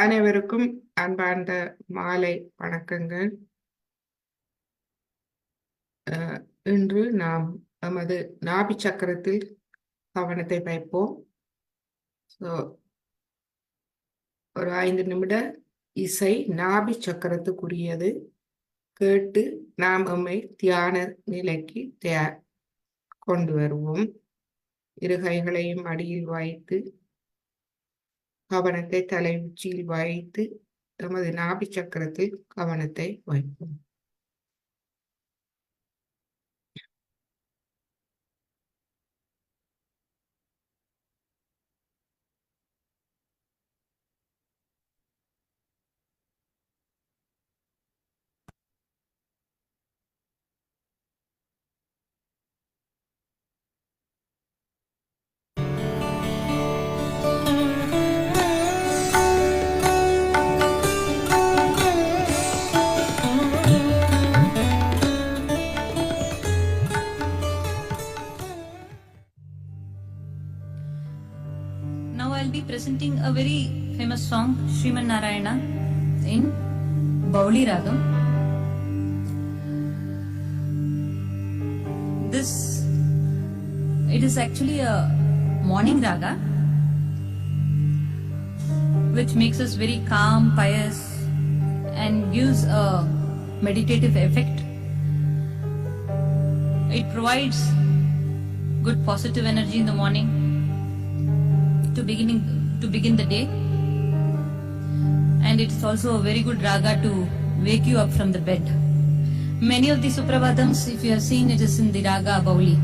அனைவருக்கும் அன்பார்ந்த மாலை வணக்கங்கள். இன்று நாம் நமது நாபி சக்கரத்தில் கவனத்தை வைப்போம். ஒரு 5 நிமிட இசை நாபி சக்கரத்துக்குரியது. கேட்டு நாம் நம்மை தியான நிலைக்கு கொண்டு வருவோம். இரு கைகளையும் அடியில் வைத்து கவனத்தை தலை உச்சியில் வைத்து நமது நாபி சக்கரத்தில் கவனத்தை வைப்போம். Presenting a very famous song, Sriman Narayana, in Bauli Ragam. It is actually a morning raga, which makes us very calm, pious, and gives a meditative effect. It provides good positive energy in the morning to begin the day, and it's also a very good raga to wake you up from the bed. Many of the Suprabhatams, if you have seen, it is in the raga Bauli.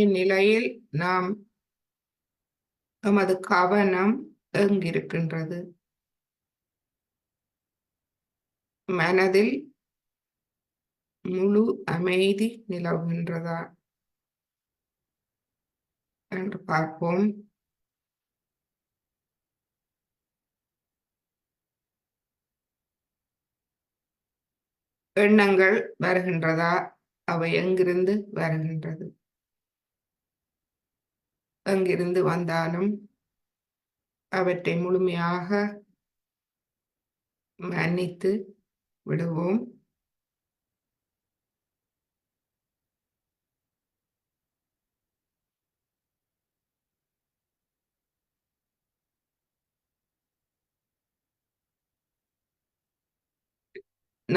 இந்நிலையில் நாம் நமது கவனம் எங்கிருக்கின்றது? மனதில் முழு அமைதி நிலவுகின்றதா என்று பார்ப்போம். எண்ணங்கள் வருகின்றதா? அவை எங்கிருந்து வருகின்றது? எங்கிருந்து வந்தாலும் அவற்றை முழுமையாக மன்னித்து விடுவோம்.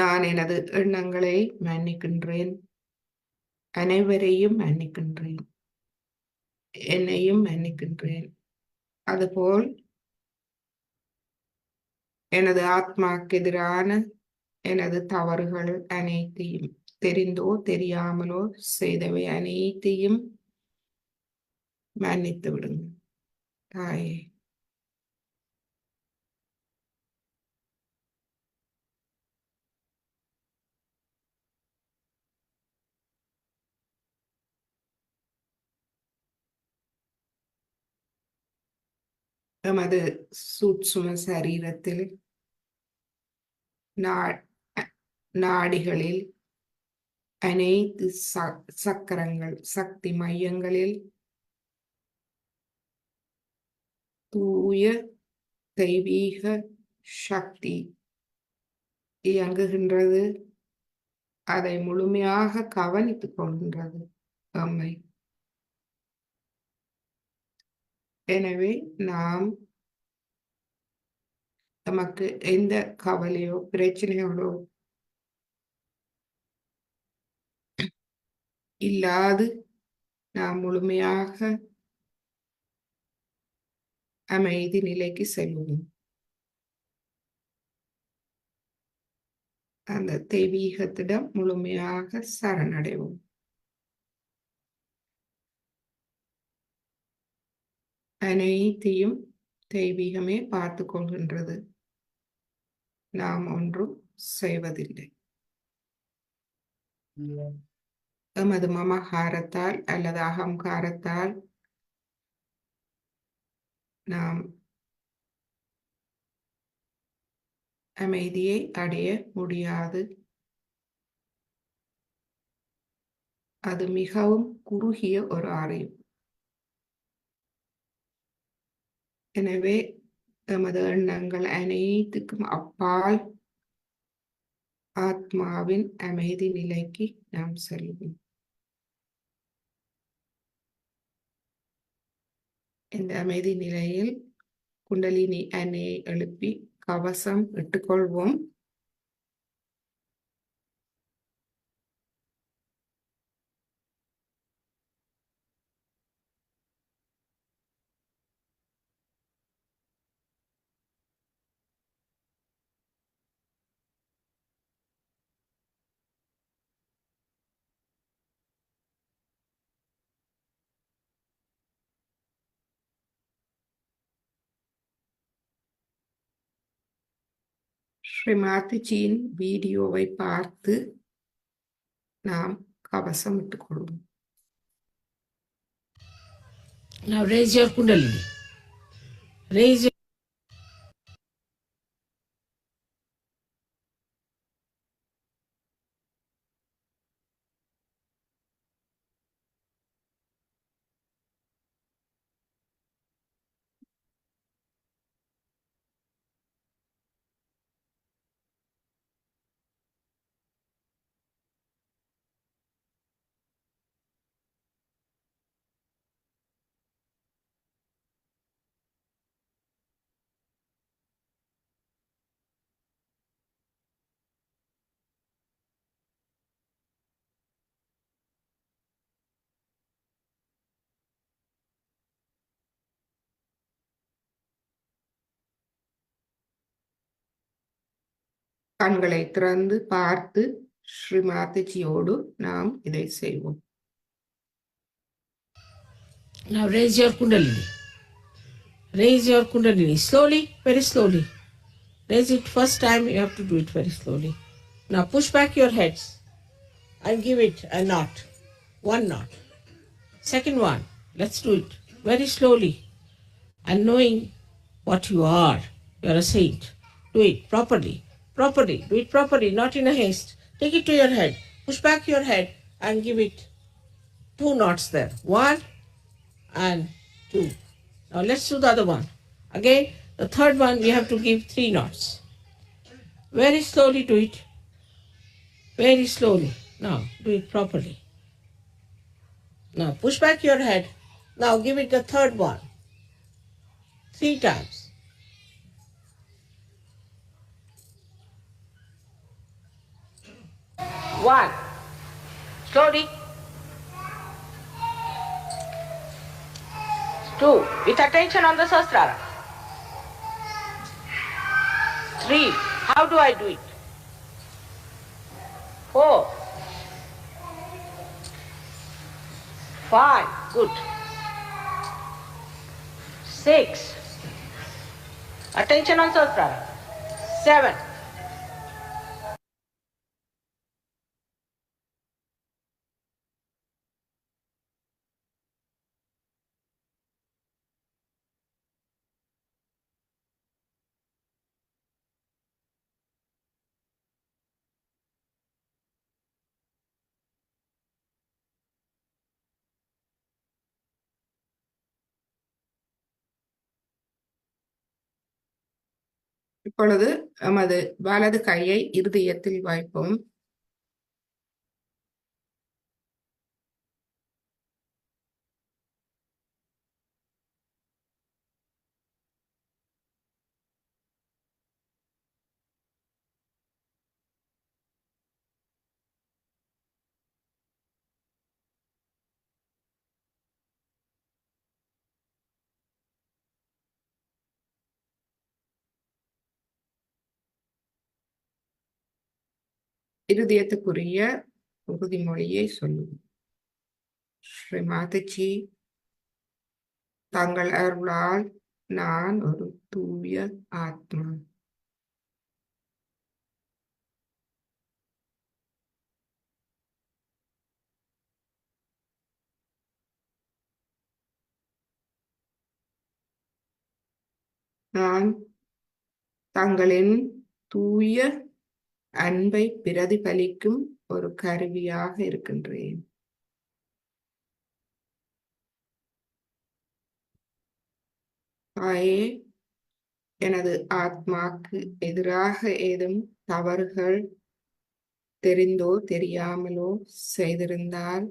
நான் எனது எண்ணங்களை மன்னிக்கின்றேன். அனைவரையும் மன்னிக்கின்றேன். என்னையும் மன்னிக்கின்றேன். அதுபோல் எனது ஆத்மாக்கு எதிரான எனது தவறுகள் அனைத்தையும், தெரிந்தோ தெரியாமலோ செய்தவை அனைத்தையும் மன்னித்து விடுங்க தாயே. எமது சூட்சும சரீரத்தில் நாடிகளில் அனைத்து சக்கரங்கள், சக்தி மையங்களில் தூய தெய்வீக சக்தி இயங்குகின்றது. அதை முழுமையாக கவனித்துக் கொள்கின்றது நம்மை. எனவே நாம் நமக்கு எந்த கவலையோ பிரச்சனைகளோ இல்லாது நாம் முழுமையாக அமைதி நிலைக்கு செல்வோம். அந்த தெய்வீகத்திடம் முழுமையாக சரணடைவோம். அனைத்தையும் தெய்வீகமே பார்த்து கொள்கின்றது. நாம் ஒன்றும் செய்வதில்லை. எமது மமகாரத்தால் அல்லது அகங்காரத்தால் நாம் அமைதியை அடைய முடியாது. அது மிகவும் குறுகிய ஒரு அறிவு. எனவே எமது எண்ணங்கள் அனைத்துக்கும் அப்பால் ஆத்மாவின் அமைதி நிலைக்கு நாம் செல்வோம். இந்த அமைதி நிலையில் குண்டலினி அன்னையை எழுப்பி கவசம் இட்டுக்கொள்வோம். ஸ்ரீமாதிஜியின் வீடியோவை பார்த்து நாம் கவசம் இட்டுக் கொள்வோம். Now raise your kundalini. Raise your கண்களை திறந்து பார்த்து ஸ்ரீமாதிஜியோடு நாம் இதை செய்வோம். Now raise your kundalini. Raise your kundalini slowly, very slowly. Raise it first time, you have to do it very slowly. Now push back your heads and give it a knot. One knot. Second one, let's do it very slowly and knowing what you are. You are a saint. Do it properly. Properly. Do it properly, not in a haste. Take it to your head. Push back your head and give it two knots there. One and two. Now let's do the other one. Again, the third one we have to give three knots. Very slowly do it. Very slowly. Now do it properly. Now push back your head. Now give it the third one. Three times. One. Slowly. Two. With attention on the Sahasrara. Three. How do I do it? Four. Five. Good. Six. Attention on Sahasrara. Seven. இப்பொழுது நமது வலது கையை இருதயத்தில் வைப்போம். இருதயத்துக்குரிய உறுதிமொழியை சொல்லுவோம். ஸ்ரீ மாதாஜி, தங்கள் அருளால் நான் ஒரு தூய ஆத்மா. நான் தங்களின் தூய அன்பை பிரதிபலிக்கும் ஒரு கருவியாக இருக்கின்றேன். தாயே, எனது ஆத்மாக்கு எதிராக ஏதும் தவறுகள் தெரிந்தோ தெரியாமலோ செய்திருந்தால்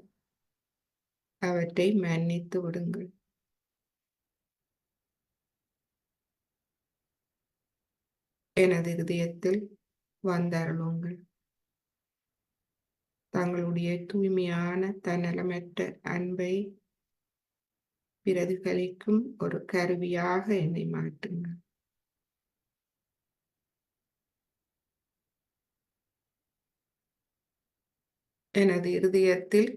அவற்றை மன்னித்து விடுங்கள். எனது இதயத்தில் வந்தருளுங்கள். தங்களுடைய தூய்மையான தன்னலமற்ற அன்பை பிரதிபலிக்கும் ஒரு கருவியாக என்னை மாற்றுங்கள். எனது இருதயத்தில்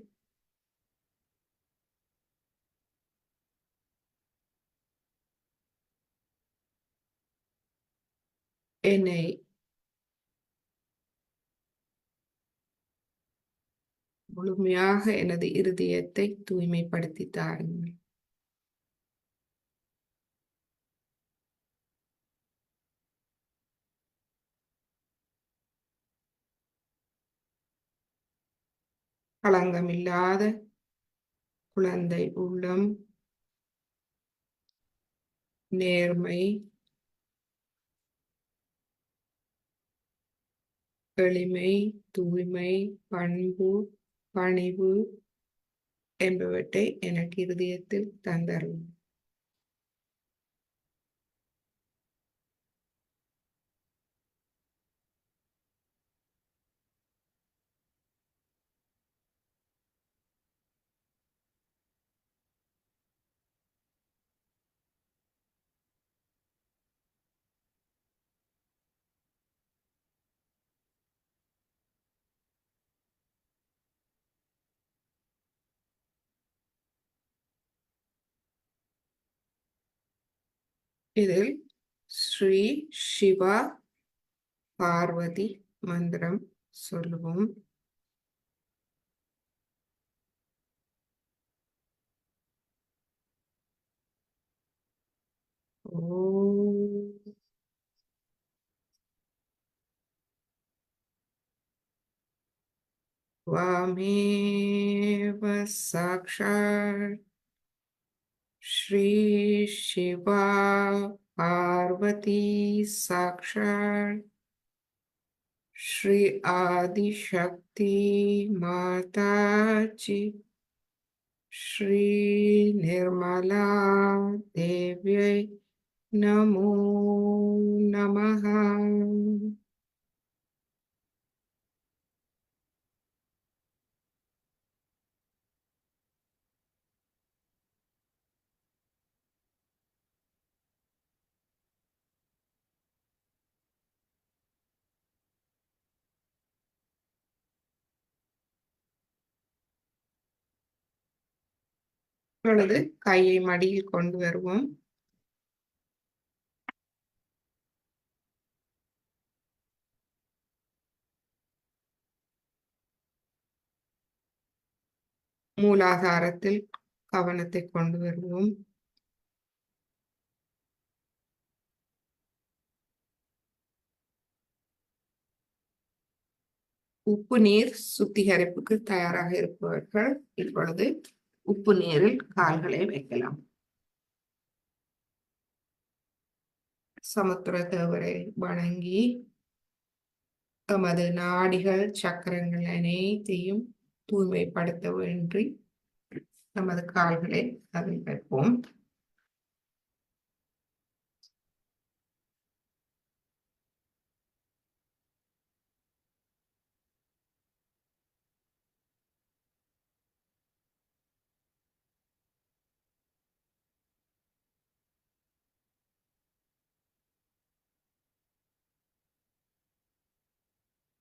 என்னை முழுமையாக எனது இருதயத்தை தூய்மைப்படுத்தி தாருங்கள். களங்கமில்லாத குழந்தை உள்ளம், நேர்மை, எளிமை, தூய்மை, பண்பு, பணிவு என்பவற்றை எனக்கு இருதயத்தில் தந்தருளும். இதில் ஸ்ரீ சிவா பார்வதி மந்திரம் சொல்லுவோம். ஓம் त्वमेव साक्षात् श्री शिवा पार्वती साक्षात् श्री आदिशक्ति माता जी श्री निर्मला देव्यै नमो नमः. இப்பொழுது கையை மடியில் கொண்டு வருவோம். மூலாதாரத்தில் கவனத்தை கொண்டு வருவோம். உப்பு நீர் சுத்திகரிப்புக்கு தயாராக இருப்பவர்கள் இப்பொழுது உப்பு நீரில் கால்களை வைக்கலாம். சமுத்திர தேவரை வணங்கி தமது நாடிகள் சக்கரங்கள் அனைத்தையும் தூய்மைப்படுத்த வேண்டி நமது கால்களை அதில் வைப்போம்.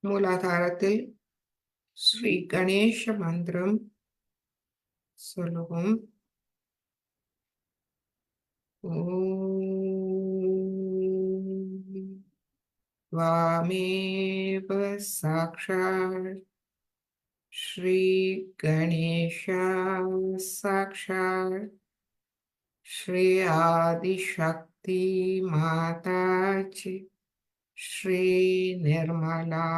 மூலாதாரத்தில் ஸ்ரீ கணேச மந்திரம் சொல்லுவோம். ஓம் त्वमेव साक्षात् श्री गणेश साक्षात् श्री आदिशक्ति माता जी श्री निर्मला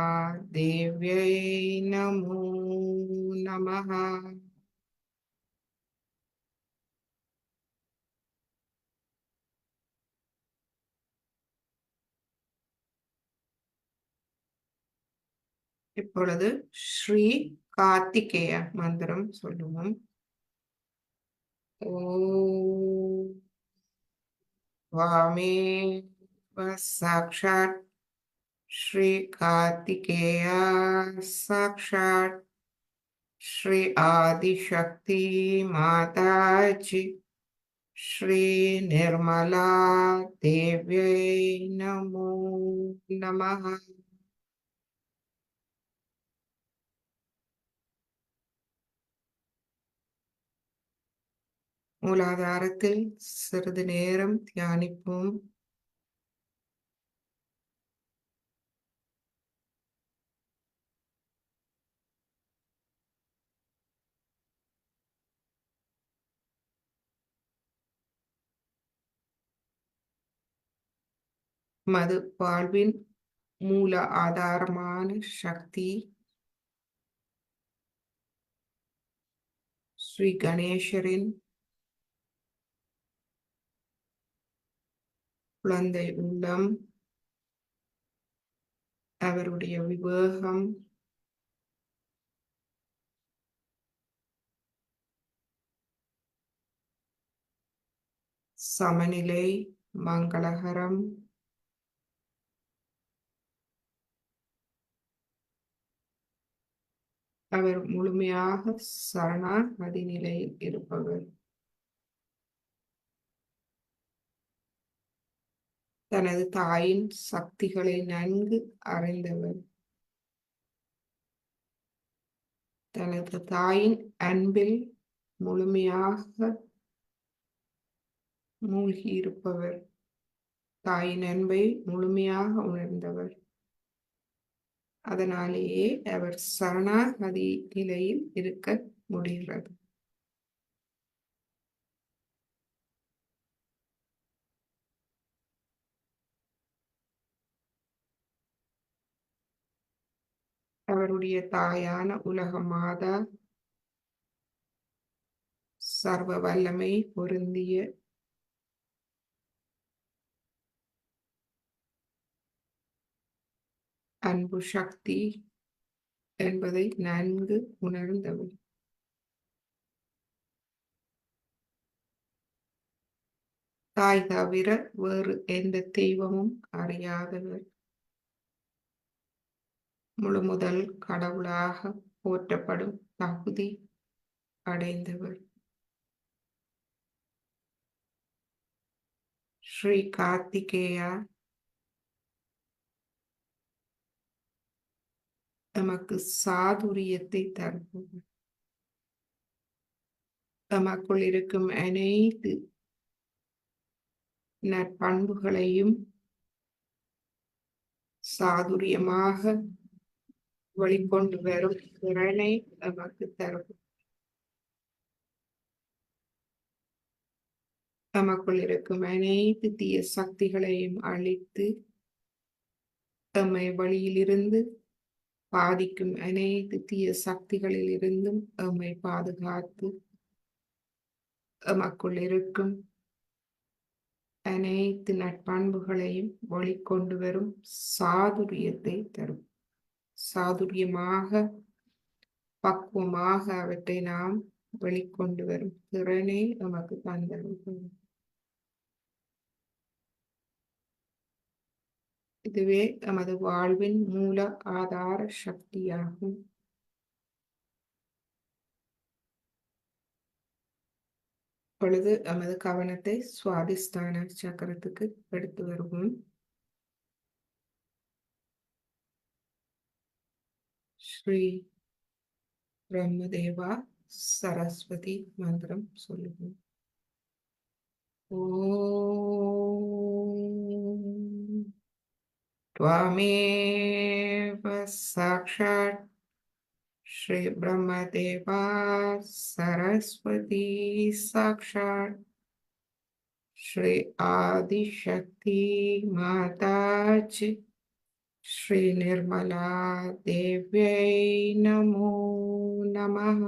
देव्यै नमो नमः. இப்பொழுது ஸ்ரீ கார்த்திகேய மந்திரம் சொல்லுவோம். ஓம் त्वमेव साक्षात् श्री कार्तिकेय साक्षात् श्री आदिशक्ति माता जी श्री निर्मला देव्यै नमो नमः. மூலாதாரத்தில் சிறிது நேரம் தியானிப்போம். மது வாழ்வின் மூல ஆதாரமான சக்தி ஸ்ரீ கணேசரின் குழந்தை உள்ளம், அவருடைய விவேகம், சமநிலை, மங்களகரம், அவர் முழுமையாக சரணாகதி நிலையில் இருப்பவர். தனது தாயின் சக்திகளை நன்கு அறிந்தவர். தனது தாயின் அன்பில் முழுமையாக மூழ்கி இருப்பவர். தாயின் அன்பை முழுமையாக உணர்ந்தவர். அதனாலேயே அவர் சரணாகதி நிலையில் இருக்க முடிகிறது. அவருடைய தாயான உலக மாதா சர்வ வல்லமை பொருந்திய அன்பு சக்தி என்பதை நன்கு உணர்ந்தவர். தாய் தவிர வேறு எந்த தெய்வமும் அறியாதவர். முழு முதல் கடவுளாக போற்றப்படும் தகுதி அடைந்தவர். ஸ்ரீ கார்த்திகேயா நமக்கு சாதுரியத்தை தருபவர். நமக்குள் இருக்கும் அனைத்து நற்பண்புகளையும் சாதுரியமாக வெளிக்கொண்டு வரும் திறனை நமக்கு தரும். நமக்குள் இருக்கும் அனைத்து தீய சக்திகளையும் அழித்து எம்மை வழியிலிருந்து பாதிக்கும் அனைத்து தீய சக்திகளில் இருந்தும் எம்மை பாதுகாத்து எமக்குள் இருக்கும் அனைத்து நற்பண்புகளையும் வெளிக்கொண்டு வரும் சாதுரியத்தை தரும். சாதுரியமாக பக்குவமாக அவற்றை நாம் வெளிக்கொண்டு வரும் திறனை நமக்கு தந்தரும். இதுவே நமது வாழ்வின் மூல ஆதார சக்தியாகும். இப்பொழுது நமது கவனத்தை சுவாதிஷ்டான சக்கரத்துக்கு எடுத்து வருவோம். ஸ்ரீ பிரம்மதேவா சரஸ்வதி மந்திரம் சொல்லுவோம். ஓம் त्वमेव साक्षात् श्री ब्रह्मदेवा सरस्वती साक्षात् श्री आदिशक्ति माताज श्री निर्मला देव्यै नमो नमः.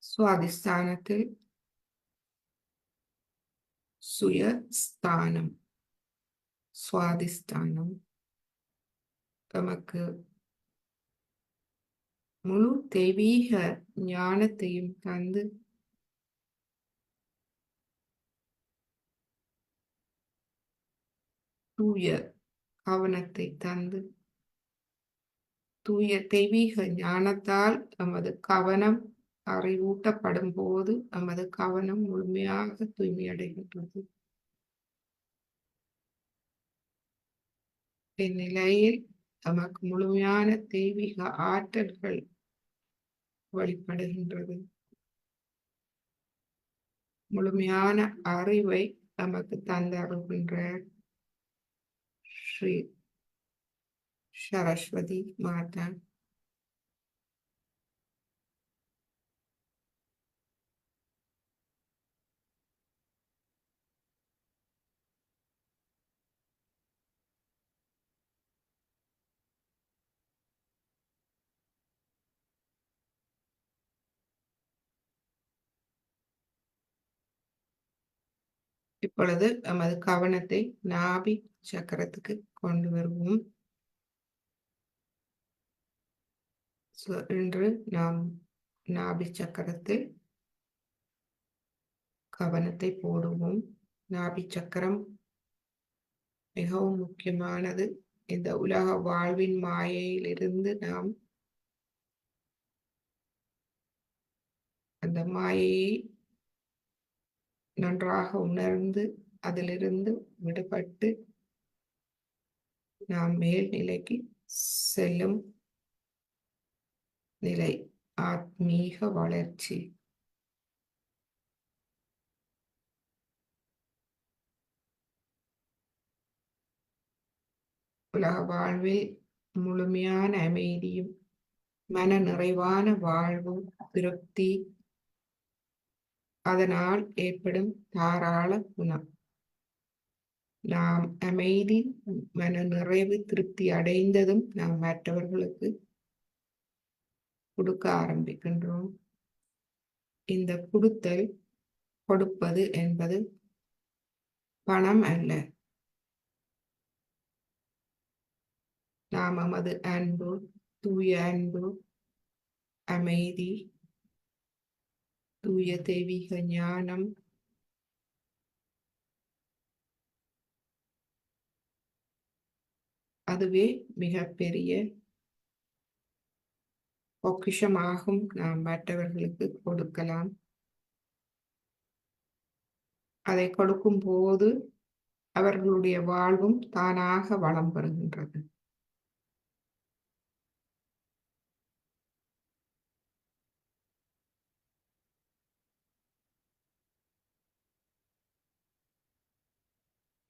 சுவாதிஷ்டானத்தில் சுயஸ்தானம். சுவாதிஷ்டானம் நமக்கு முழு தெய்வீக ஞானத்தையும் தந்து தூய கவனத்தை தந்து தூய தெய்வீக ஞானத்தால் நமது கவனம் அறிவூட்டப்படும் போது நமது கவனம் முழுமையாக தூய்மையடைகின்றது. இந்நிலையில் நமக்கு முழுமையான தெய்வீக ஆற்றல்கள் வெளிப்படுகின்றது. முழுமையான அறிவை நமக்கு தந்தருகின்றார் ஸ்ரீ சரஸ்வதி மாதா. இப்பொழுது நமது கவனத்தை நாபி சக்கரத்துக்கு கொண்டு வருவோம். இன்று நாம் நாபி சக்கரத்தில் கவனத்தை போடுவோம். நாபி சக்கரம் மிகவும் முக்கியமானது. இந்த உலக வாழ்வின் மாயையிலிருந்து நாம் அந்த மாயையை நன்றாக உணர்ந்து அதிலிருந்து விடுபட்டு நாம் மேல்நிலைக்கு செல்லும் நிலை ஆத்மீக வளர்ச்சி. உலக வாழ்வில் முழுமையான அமைதியும் மன நிறைவான வாழ்வும் திருப்தி, அதனால் ஏற்படும் தாராள குணம். நாம் அமைதி மன நிறைவு திருப்தி அடைந்ததும் நாம் மற்றவர்களுக்கு கொடுக்க ஆரம்பிக்கின்றோம். இந்த கொடுப்பது என்பது பணம் அல்ல. நாம் நமது அன்பு, தூய அன்பு, அமைதி, தூய தெய்வீக ஞானம், அதுவே மிகப்பெரிய பொக்கிஷமாகும். நாம் மற்றவர்களுக்கு கொடுக்கலாம். அதை கொடுக்கும் போது அவர்களுடைய வாழ்வும் தானாக வளம் பெறுகின்றது.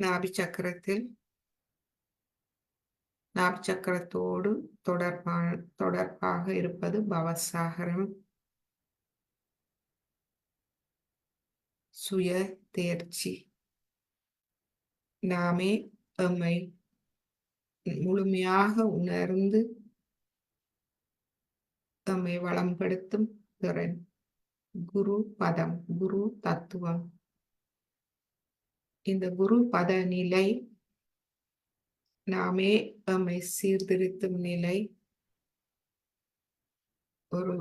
நாபி சக்கரத்தோடு தொடர்பாக இருப்பது பவசாகரம், சுய தேர்ச்சி. நாமே எம்மை முழுமையாக உணர்ந்து எம்மை வளம்படுத்தும் திறன், குரு பதம், குரு தத்துவம். இந்த குரு பத நிலை, நாமே எம்மை சீர்திருத்தும் நிலை ஒரு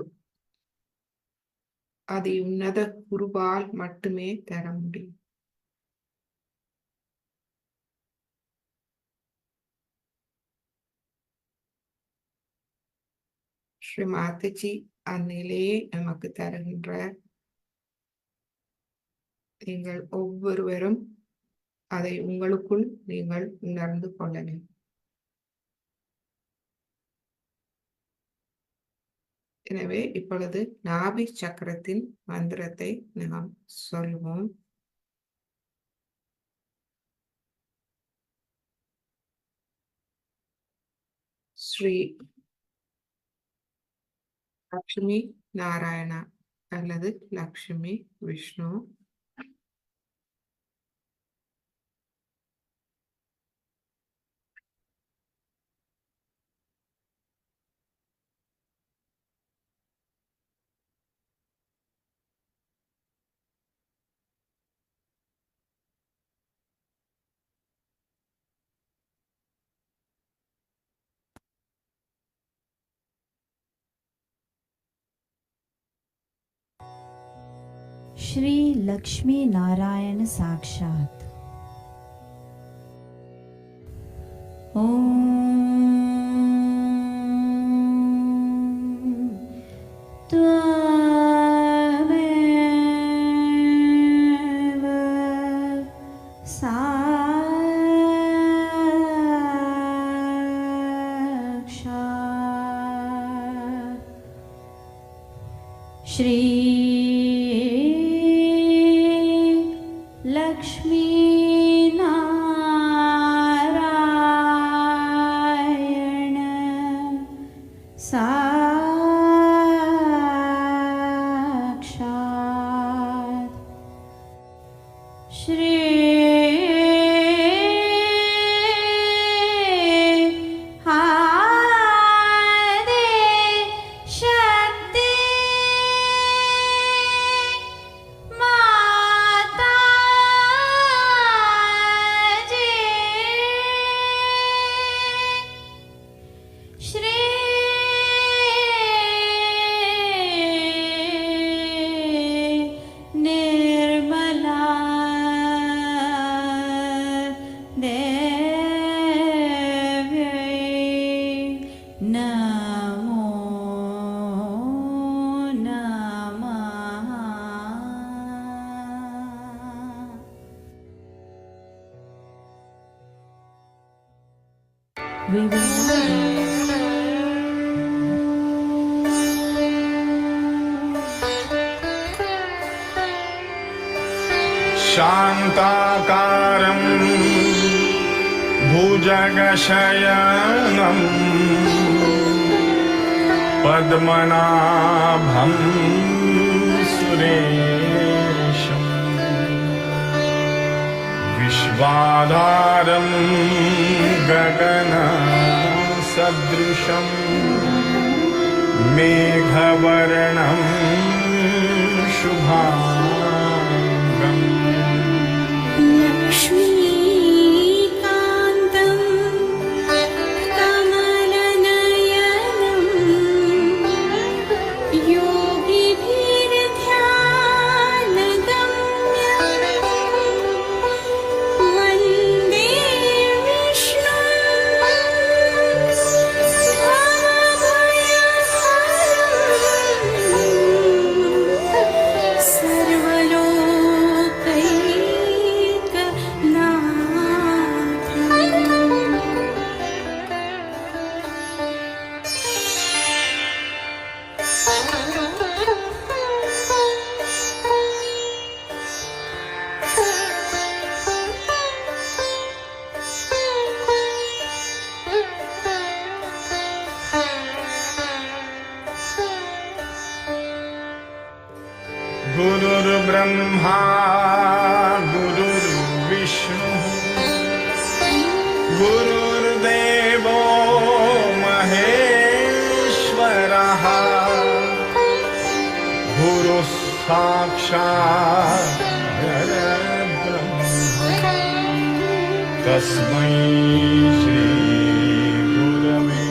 அதி உன்னத குருவால் மட்டுமே தர முடியும். ஸ்ரீ மாதாஜி அந்நிலையே நமக்கு தருகின்ற. நீங்கள் ஒவ்வொருவரும் அதை உங்களுக்குள் நீங்கள் உணர்ந்து கொள்ளலாம். எனவே இப்பொழுது நாபி சக்கரத்தின் மந்திரத்தை நாம் சொல்வோம். ஸ்ரீ லக்ஷ்மி நாராயணா அல்லது லக்ஷ்மி விஷ்ணு श्री लक्ष्मी नारायण साक्षात। ओम त्वमेव साक्षात् श्री साक्षात् श्री We will शान्ताकारं भुजगशयनं पद्मनाभं सुरेशं विश्वाधारं गगनसदृशं मेघवर्णं शुभांगम् लक्ष्मीकान्तं कमलनयनं योगिभिर्ध्यानगम्यं वन्दे विष्णुं गुरुर्ब्रह्मा गुरुर्विष्णुः गुरुर्देवो महेश्वरः गुरुः साक्षात् परब्रह्म तस्मै श्री गुरवे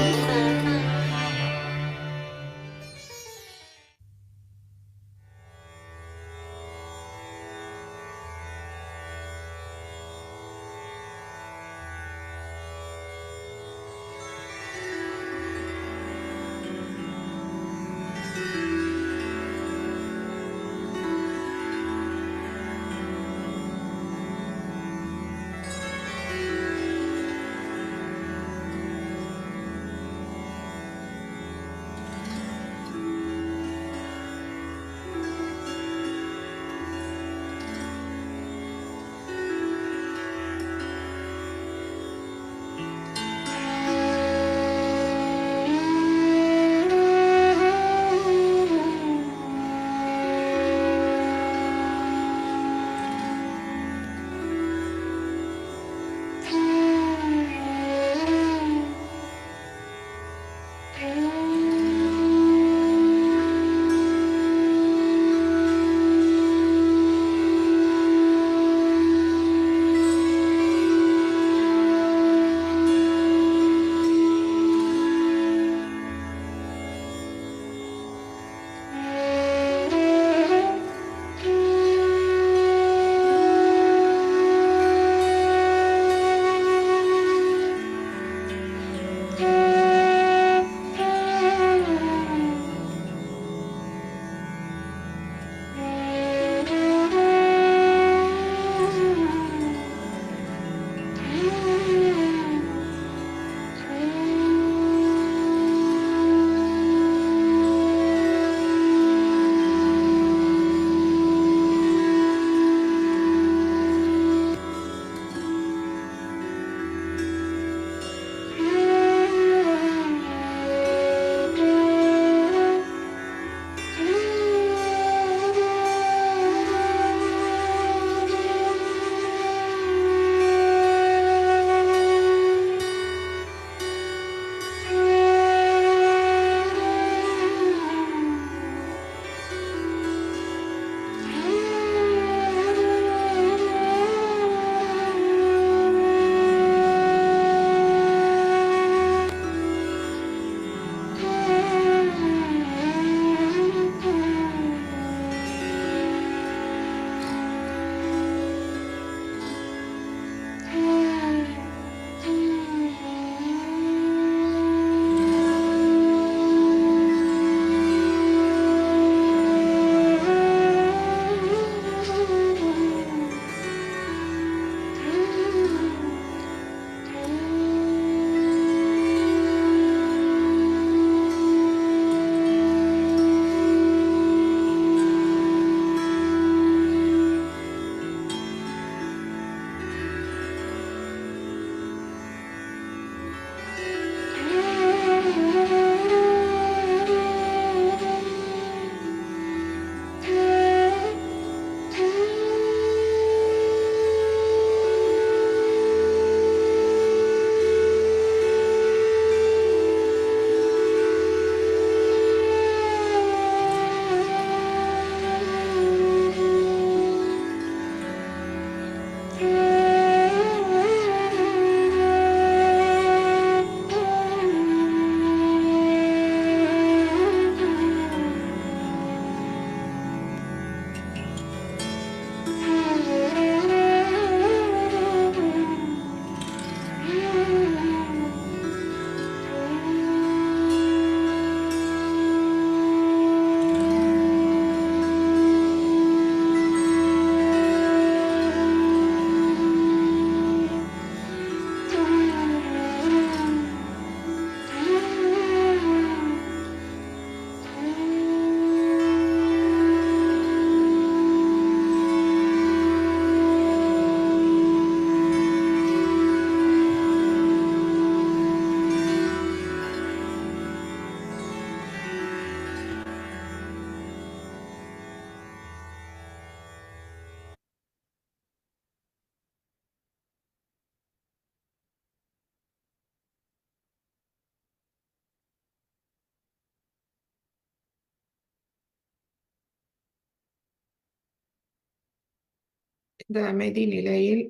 இந்த அமைதி நிலையில்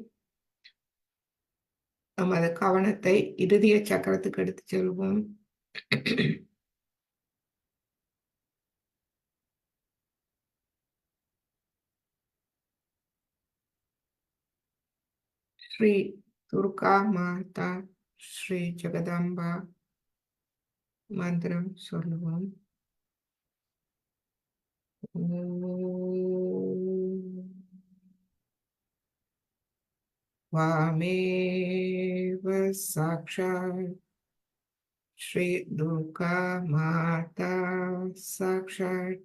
நமது கவனத்தை இருதய சக்கரத்துக்கு எடுத்துச் செல்வோம். ஸ்ரீ துர்கா மாதா, ஸ்ரீ ஜெகதம்பா மந்திரம் சொல்லுவோம். ஓம் வாமேவ சாக்ஷாத் ஸ்ரீ துர்கா மாதா சாக்ஷாத்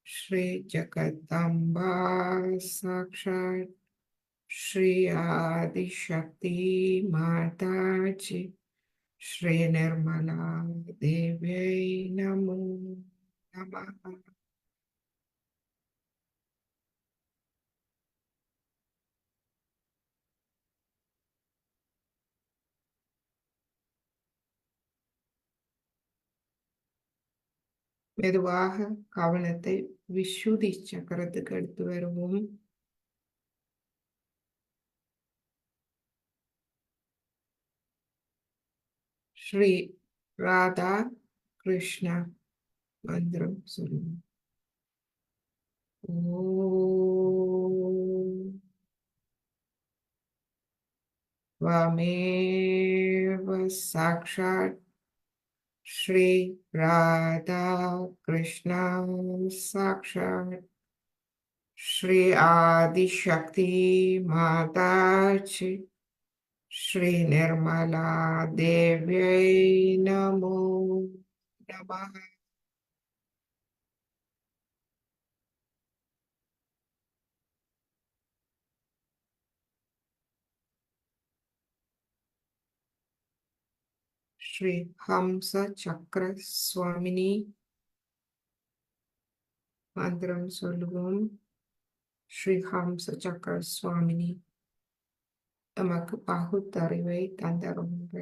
ஸ்ரீ ஜெகதம்பா சாக்ஷாத் ஸ்ரீ ஆதிசக்தி மாதாஜி ஸ்ரீ நிர்மலா தேவியை நமோ நமः. மெதுவாக கவனத்தை விசுதி சக்கரத்துக்கு எடுத்து வருவோம். ஸ்ரீ ராதா கிருஷ்ணா மந்திரம் சொல்லுவோம். ஓம் வாமேவ சாக்ஷாத் ஸ்ரீ ராதா கிருஷ்ணா சாக்ஷாத் ஸ்ரீ ஆதிசக்தி மாதாஜி ஸ்ரீ நிர்மலா தேவியை நமோ நமः. ஸ்ரீ ஹம்ச சக்கர சுவாமினி மந்திரம் சொல்லுவோம். ஸ்ரீ ஹம்ச சக்கர சுவாமினி நமக்கு பகுத்தறிவை தந்தருங்க.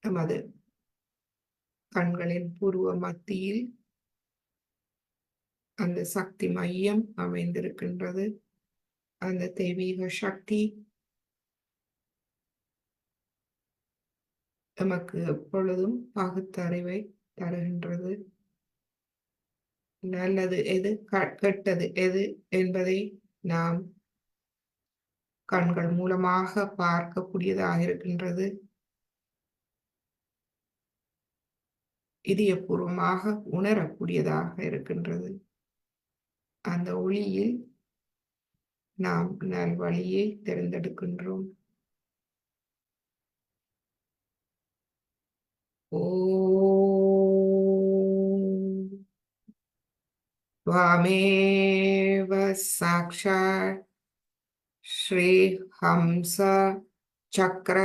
நமது கண்களின் பூர்வ மத்தியில் அந்த சக்தி மையம் அமைந்திருக்கின்றது. அந்த தெய்வீக சக்தி நமக்கு எப்பொழுதும் பகுத்தறிவை தருகின்றது. நல்லது எது, கெட்டது எது என்பதை நாம் கண்கள் மூலமாக பார்க்கக்கூடியதாக இருக்கின்றது. இதயபூர்வமாக உணரக்கூடியதாக இருக்கின்றது. அந்த ஒளியில் நாம் நல்வழியை தேர்ந்தெடுக்கின்றோம். ஓம் வாமேவ சாக்ஷாத் ஸ்ரீ ஹம்ச சக்கர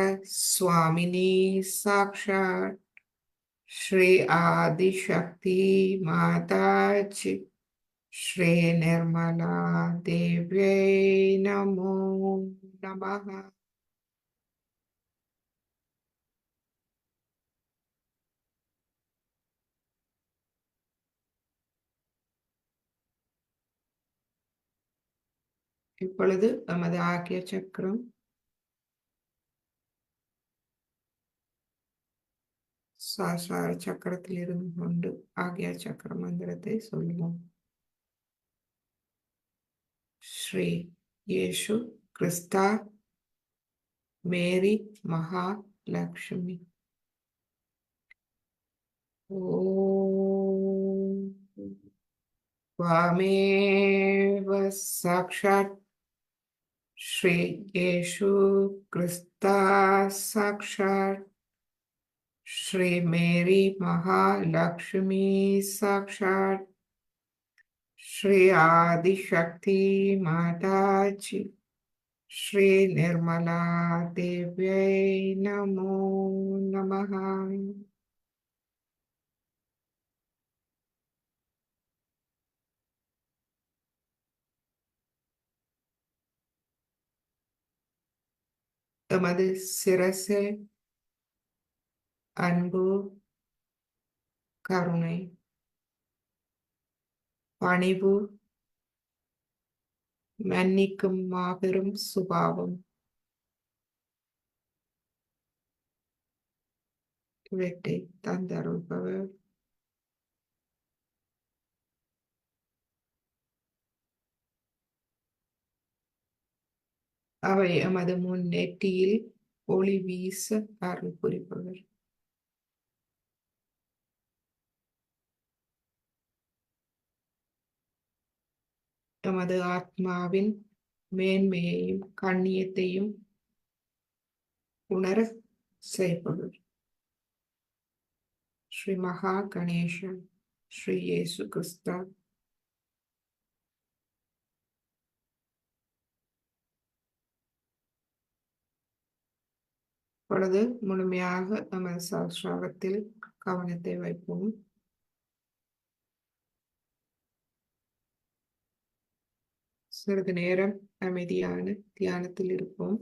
சுவாமினி சாக்ஷாத் ஸ்ரீ ஆதிசக்தி மாதாஜி ஸ்ரீ நிர்மலா தேவியை நமோ நமः. இப்பொழுது நமது ஆகிய சக்கரம் சஹஸ்ரார சக்கரத்தில் இருந்து கொண்டு ஆகிய சக்கர மந்திரத்தை சொல்லுவோம். ஸ்ரீ இயேசு கிறிஸ்தா மேரி மகாலட்சுமி. ஓம் வாமேவ சாக்ஷாத் ஸ்ரீ இயேசு கிறிஸ்தா சாக்ஷாத் ஸ்ரீ மேரி மகாலட்சுமி சாக்ஷாத் ஸ்ரீ ஆதிசக்தி மாதாஜி ஸ்ரீ நிர்மலா தேவியை நமோ நமः. எமது சிரசில் அன்பு, கருணை, பணிவு, மன்னிக்கும் மாபெரும் சுபாவம். இவற்றை தந்தருள்பவர். அவை எமது முன் நெற்றியில் ஒளி வீச அருள் புரிபவர். எமது ஆத்மாவின் மேன்மையையும் கண்ணியத்தையும் உணர செய்பவர். ஸ்ரீ மகா கணேசன், ஸ்ரீ இயேசு கிறிஸ்தா. இப்பொழுது முழுமையாக நமது சஹஸ்ராரத்தில் கவனத்தை வைப்போம். சிறிது நேரம் அமைதியான தியானத்தில் இருப்போம்.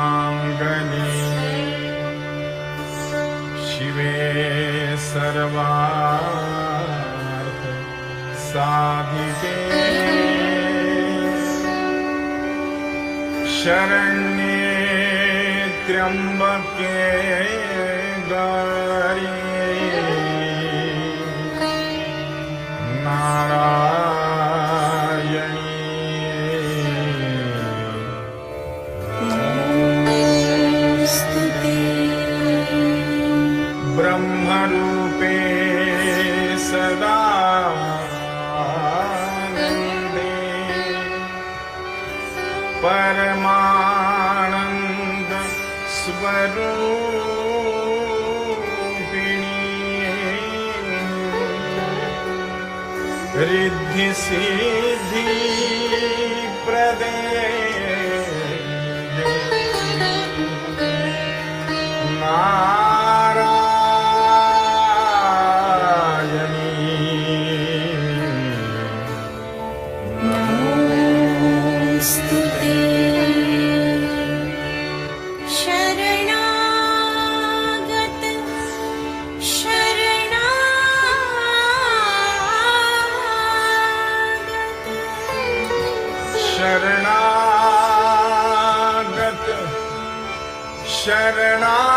सर्वमङ्गलमाङ्गल्ये शिवे सर्वार्थ साधिके शरण्ये त्र्यम्बके गौरी नारायणी ब्रह्मरूपे सदा परमानंद स्वरूपिणी रिद्धि सिद्धि प्रदे स्तुते शरणागत शरणागत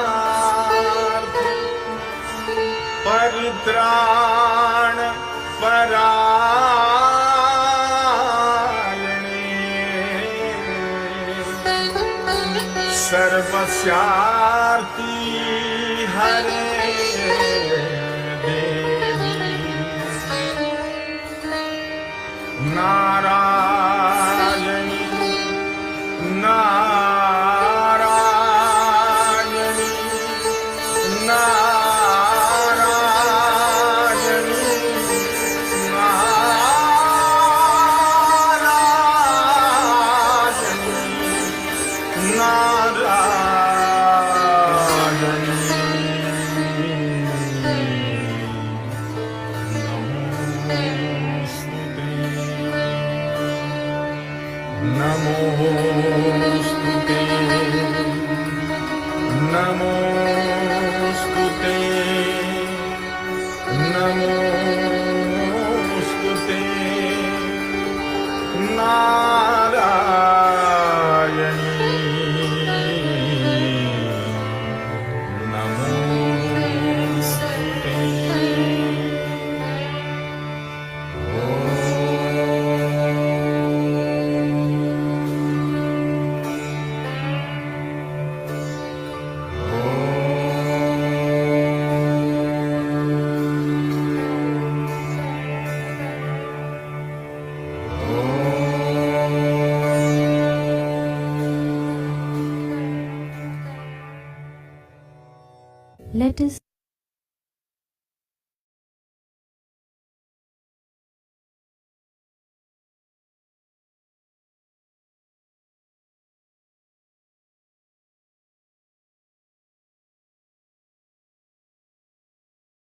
दीनार्थ परित्राण परायणे सर्वस्यार्ति हरे देवी नारायणी नारायणी नारायणी नारायणी नमोस्तुते नमोस्तुते नमोस्तुते नारायणी नमोस्तुते Let us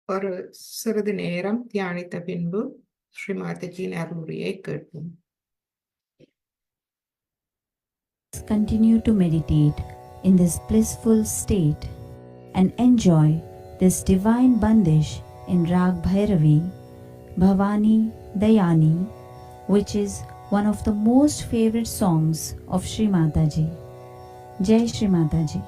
ஒரு சிறிது நேரம் தியானித்த பின்பு ஸ்ரீமாதாஜியின் அருளுரையை கேட்போம். continue to meditate in this blissful state and enjoy this divine bandish in Rag Bhairavi, Bhavani Dayani, which is one of the most favorite songs of Shri Mataji. Jai Shri Mataji.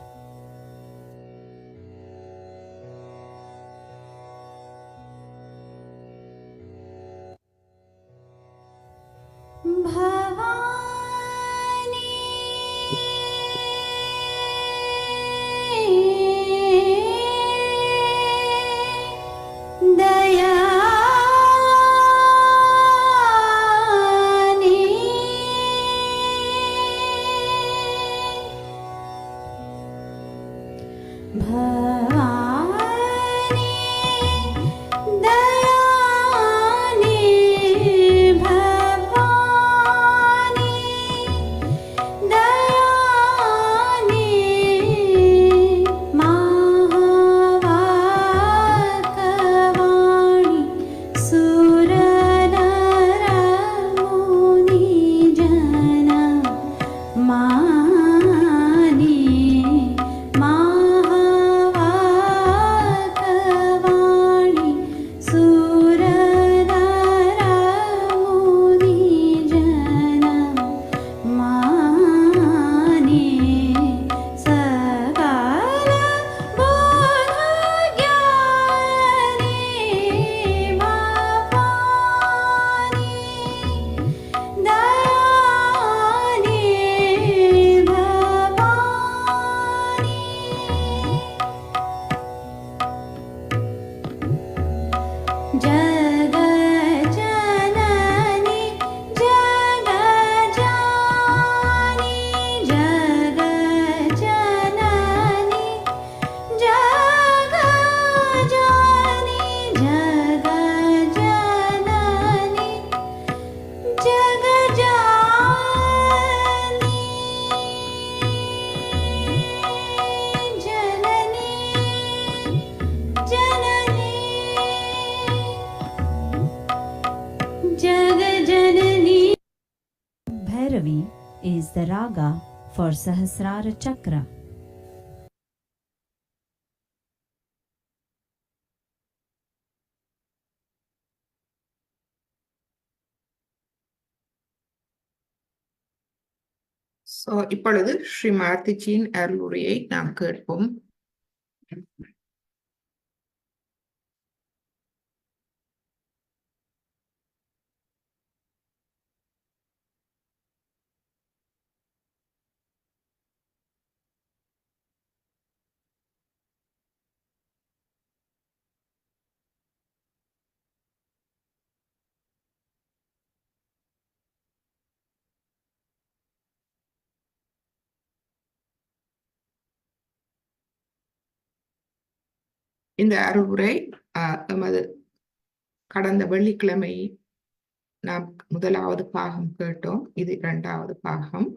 Bhairavi is the raga for Sahasrara Chakra. இப்பொழுது ஸ்ரீ மாத்திஜியின் அருளுரையை நாம் கேட்போம். இந்த அருளுரை எமது கடந்த வெள்ளிக்கிழமை நாம் முதலாவது பாகம் கேட்டோம். இது இரண்டாவது பாகம்.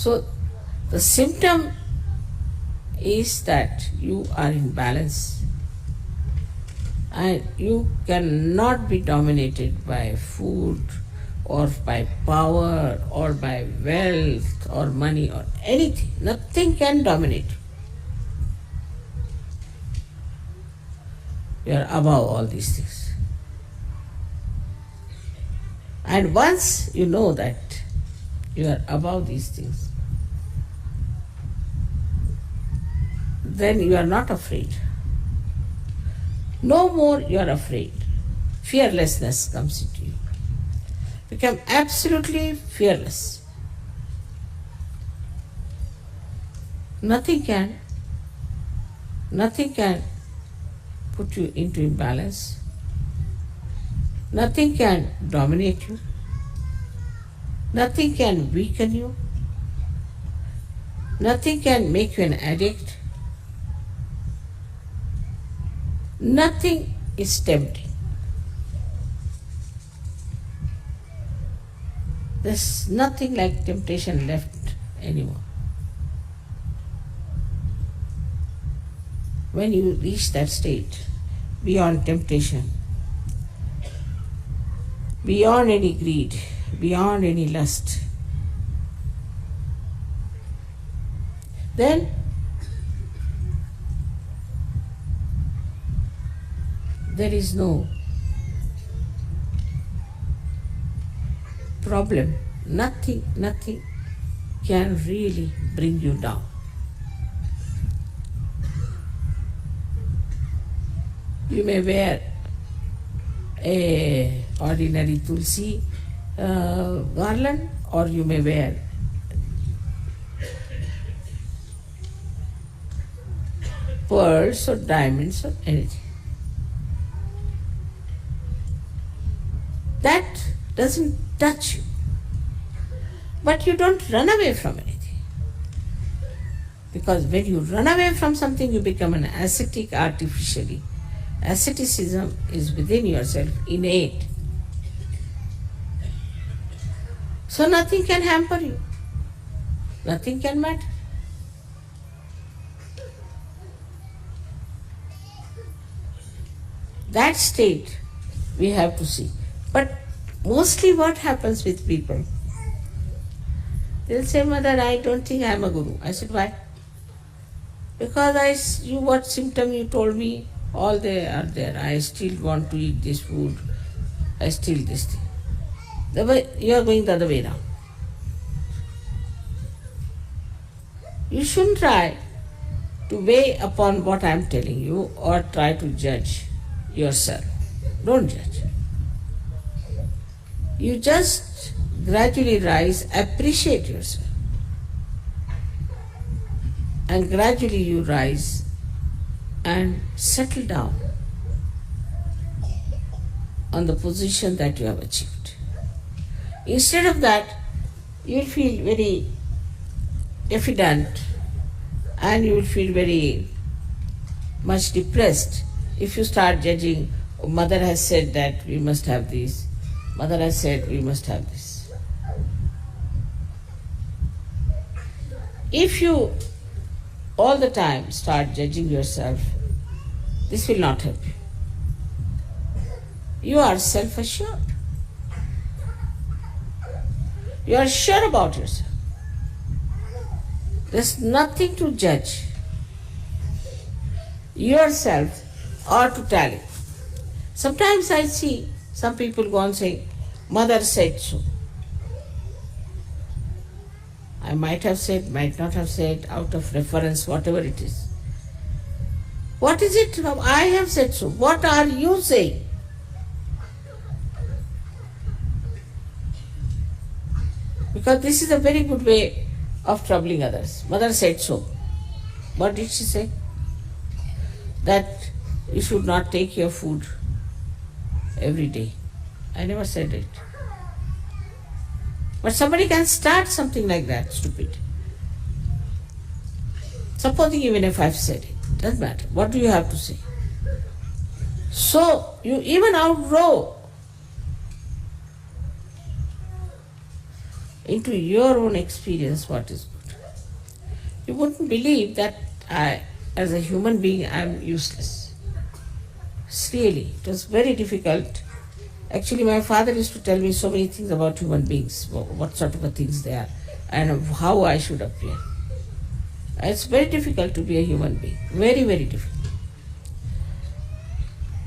So the symptom is that you are in balance and you cannot be dominated by food or by power or by wealth or money or anything. Nothing can dominate you. You are above all these things. And once you know that you are above these things, then you are not afraid. No more you are afraid. Fearlessness comes into you. Become absolutely fearless. Nothing can put you into imbalance. Nothing can dominate you. Nothing can weaken you. Nothing can make you an addict. Nothing is tempting. There's nothing like temptation left anymore. When you reach that state, beyond temptation, beyond any greed, beyond any lust, then there is no problem. Nothing can really bring you down. You may wear a ordinary tulsi garland, or you may wear pearls or diamonds or anything. That doesn't touch you. But you don't run away from anything. Because when you run away from something, you become an ascetic artificially. Asceticism is within yourself, innate. So nothing can hamper you. Nothing can matter. That state we have to see. But mostly what happens with people? They'll say, Mother, I don't think I am a guru. I said, why? Because what symptom you told me, all they are there. I still want to eat this food. I still this thing. You are going the other way now. You shouldn't try to weigh upon what I am telling you or try to judge yourself. Don't judge. You just gradually rise, appreciate yourself. And gradually you rise and settle down on the position that you have achieved. Instead of that, you will feel very diffident and you will feel very much depressed if you start judging, oh, mother has said that we must have this, mother has said we must have this. If you all the time start judging yourself, this will not help you. You are self-assured. You are sure about yourself. There's nothing to judge yourself or to tally. Sometimes I see some people go on saying, mother said so. I might have said, might not have said, out of reference, whatever it is. What is it? I have said so. What are you saying? Because this is a very good way of troubling others. Mother said so. What did she say? That you should not take your food every day. I never said it. But somebody can start something like that, stupid. Supposing even if I've said it, doesn't matter. What do you have to say? So you even outgrow into your own experience what is good. You wouldn't believe that I, as a human being, I am useless. Really, it was very difficult. Actually, my father used to tell me so many things about human beings, what sort of things they are, and how I should appear. It's very difficult to be a human being. Very, very difficult.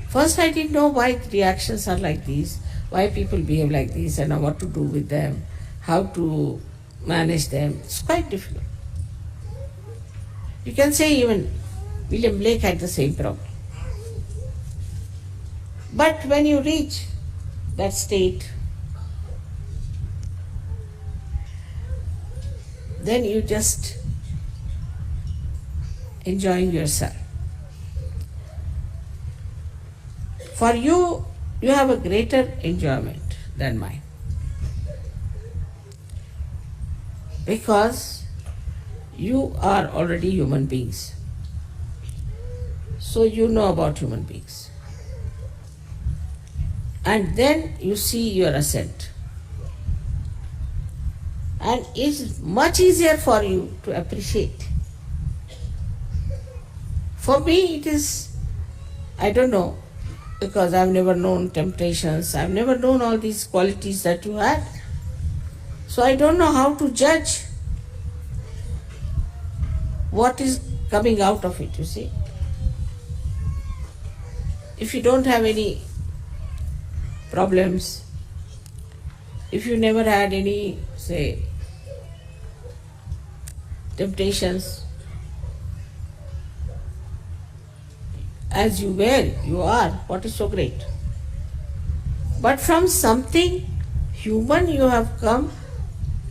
First, I didn't know why reactions are like these, why people behave like this, and what to do with them, how to manage them. It's quite difficult. You can say even William Blake had the same problem. But when you reach that state, then you just enjoying yourself. For you, you have a greater enjoyment than mine. Because you are already human beings. So you know about human beings. And then you see your ascent. And it's much easier for you to appreciate. For me it is, I don't know, because I've never known temptations, I've never known all these qualities that you had. So I don't know how to judge what is coming out of it, you see. If you don't have any problems, if you never had any, say, temptations, as you were, you are, what is so great? But from something human you have come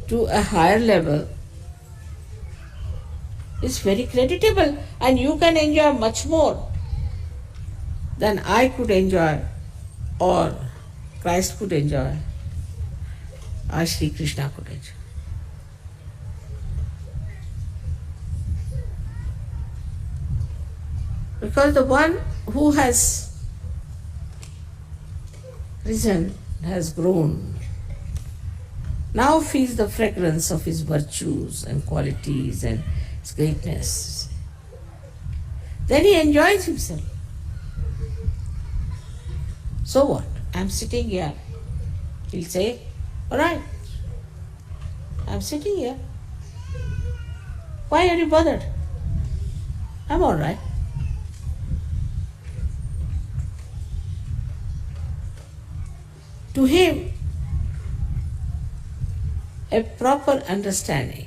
to a higher level. It's very creditable, and you can enjoy much more than I could enjoy or Christ could enjoy or Sri Krishna could enjoy. Because the one who has risen, has grown, now feels the fragrance of his virtues and qualities and his greatness. Then he enjoys himself. So what? I'm sitting here. He'll say, all right, I'm sitting here. Why are you bothered? I'm all right. To him, a proper understanding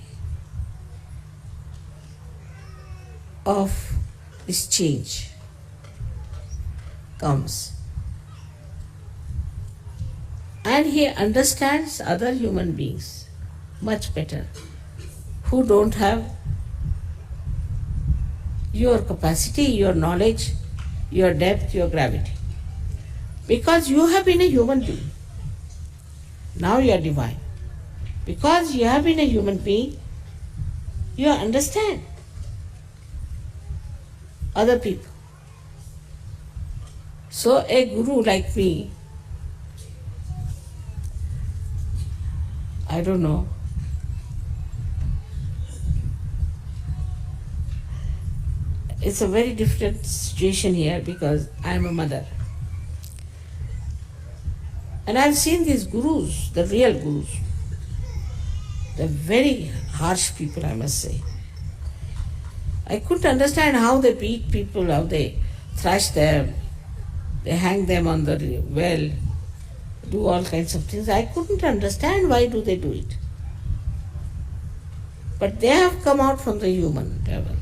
of this change comes and he understands other human beings much better who don't have your capacity, your knowledge, your depth, your gravity. Because you have been a human being. Now you are divine. Because you have been a human being, you understand other people. So a guru like me, I don't know, it's a very different situation here because I am a mother. And I've seen these gurus, the real gurus. They're very harsh people, I must say. I couldn't understand how they beat people, how they thrash them, they hang them on the well, do all kinds of things. I couldn't understand why do they do it. But they have come out from the human level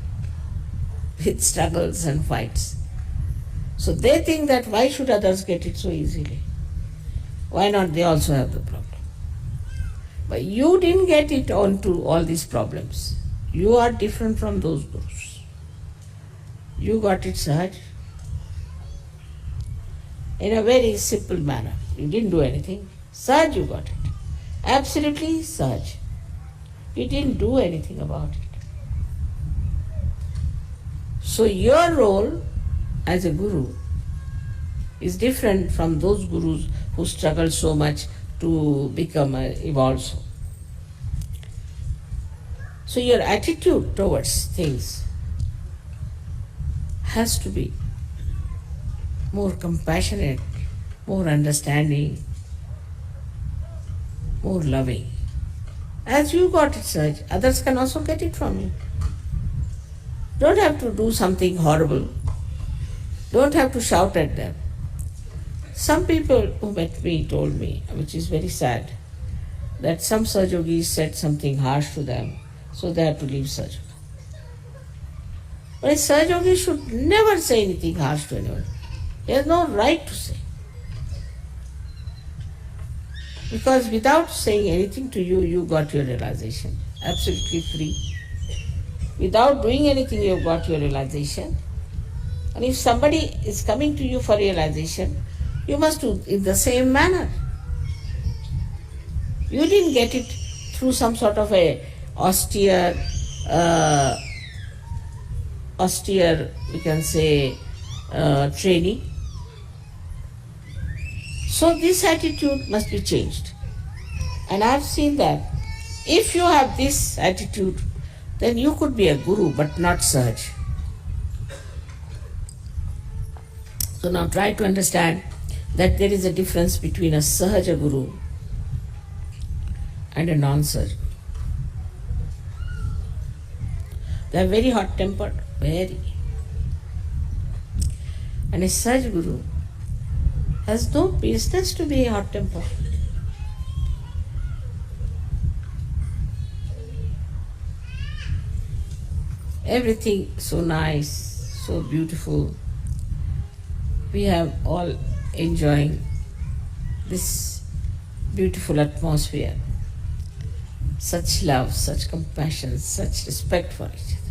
with struggles and fights. So they think that why should others get it so easily? Why not they also have the problem? But you didn't get it onto all these problems. You are different from those gurus. You got it Sahaj in a very simple manner. You didn't do anything. Sahaj you got it. Absolutely Sahaj. You didn't do anything about it. So your role as a guru is different from those gurus who struggle so much to become evolved soul. So your attitude towards things has to be more compassionate, more understanding, more loving. As you got it, Sahaj, others can also get it from you. Don't have to do something horrible. Don't have to shout at them. Some people who met me told me, which is very sad, that some Sahajogis said something harsh to them, so they had to leave Sahaja. But a Sahajogi should never say anything harsh to anyone. He has no right to say. Because without saying anything to you, you got your realization. Absolutely free. Without doing anything, you have got your realization. And if somebody is coming to you for realization, you must do it in the same manner. You didn't get it through some sort of a austere, we can say, training. So this attitude must be changed. And I've seen that if you have this attitude, then you could be a guru but not Sahaj. So now try to understand that there is a difference between a Sahaja guru and a non-Sahaja. They are very hot-tempered, very. And a Sahaja guru has no business to be hot-tempered. Everything so nice, so beautiful. We have all enjoying this beautiful atmosphere. Such love, such compassion, such respect for each other.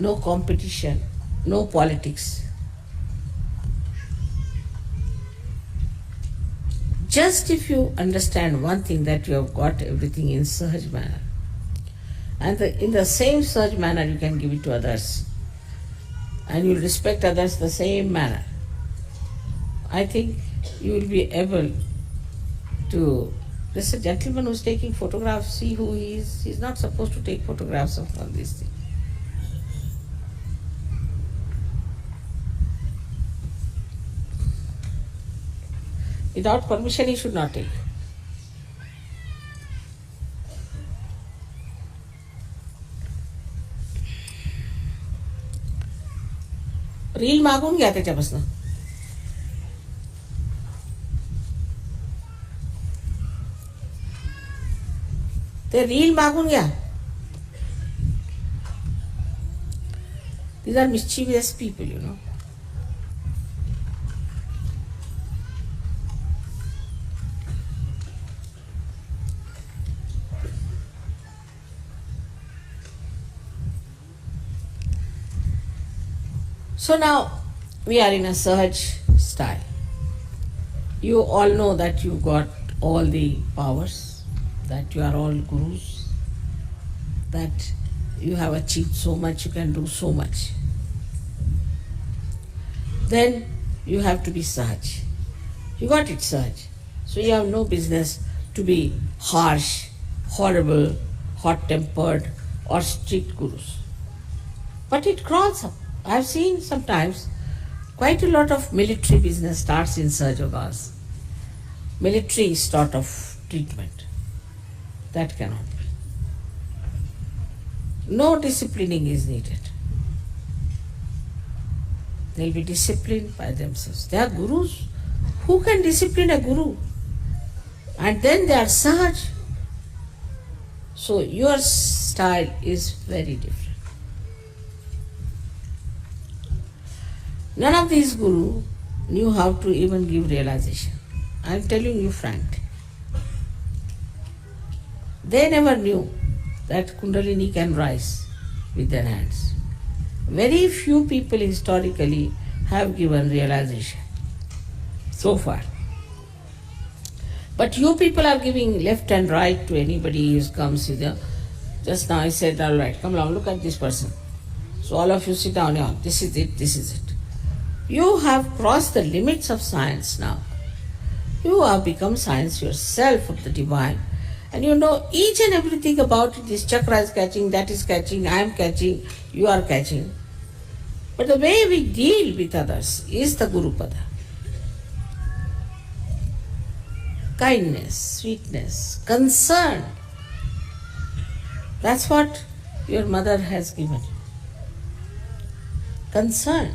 No competition, no politics. Just if you understand one thing, that you have got everything in Sahaj manner, and in the same Sahaj manner you can give it to others, and you respect others the same manner, I think you will be able to. There's a gentleman who's taking photographs. See who he is. He's not supposed to take photographs of all these things. Without permission, he should not take. Reel मागून घ्या त्याच्यापासून. ते reel मागून घ्या. These are mischievous people, you know. So now we are in a Sahaj style. You all know that you got all the powers, that you are all gurus, that you have achieved so much, you can do so much. Then you have to be Sahaj. You got it, Sahaj. So you have no business to be harsh, horrible, hot-tempered or strict gurus. But it crawls up. I've seen sometimes quite a lot of military business starts in Sahaja Yogas. Military sort of treatment. That cannot be. No disciplining is needed. They'll be disciplined by themselves. They are gurus. Who can discipline a guru? And then they are Sahaj. So your style is very different. None of these gurus knew how to even give realization. I am telling you frankly. They never knew that Kundalini can rise with their hands. Very few people historically have given realization so far. But you people are giving left and right to anybody who comes here. Just now I said, all right, come along, look at this person. So all of you sit down here. This is it, this is it. You have crossed the limits of science now. You have become science yourself of the divine. And you know each and everything about it. This chakra is catching, that is catching, I am catching, you are catching. But the way we deal with others is the Guru Pada. Kindness, sweetness, concern. That's what your mother has given you. Concern.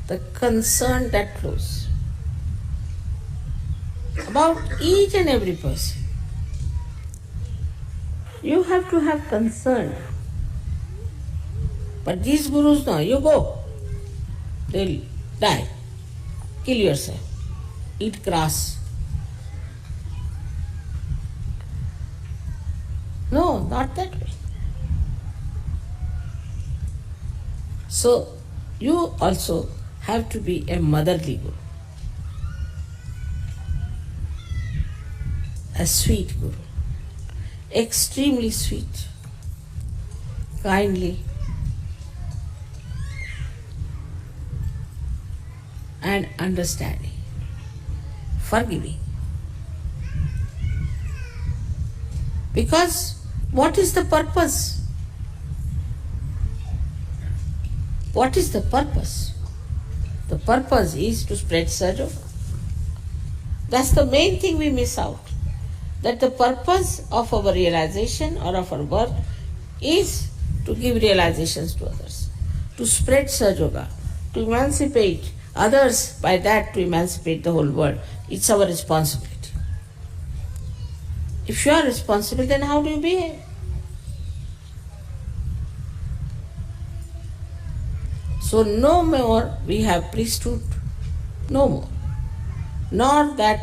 The concern that flows about each and every person. You have to have concern. But these gurus, no, you go, they'll die, kill yourself, eat grass. No, not that way. So you also have to be a motherly guru, a sweet guru, extremely sweet, kindly, and understanding, forgiving. Because what is the purpose? What is the purpose? The purpose is to spread Sahaja Yoga. That's the main thing we miss out. That the purpose of our realization or of our work is to give realizations to others, to spread Sahaja Yoga, to emancipate others, by that to emancipate the whole world. It's our responsibility. If you are responsible, then how do you behave? So no more we have priesthood, no more. Nor that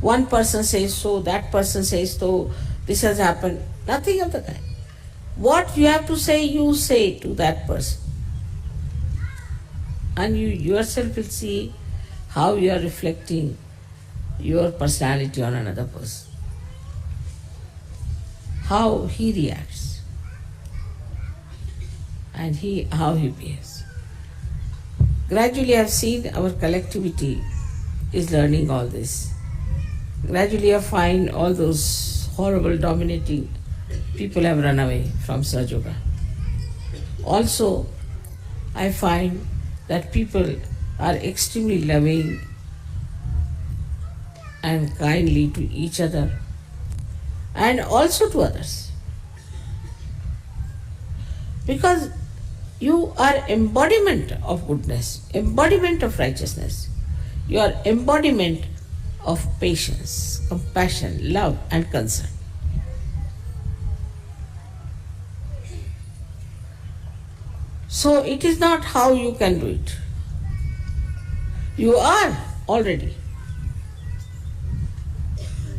one person says so, that person says so, this has happened. Nothing of the kind. What you have to say, you say to that person. And you yourself will see how you are reflecting your personality on another person. How he reacts. And how he behaves. Gradually I have seen our collectivity is learning all this. Gradually I find all those horrible dominating people have run away from Sahaja Yoga. Also, I find that people are extremely loving and kindly to each other and also to others. Because you are embodiment of goodness, embodiment of righteousness. You are embodiment of patience, compassion, love and concern. So it is not how you can do it. You are already.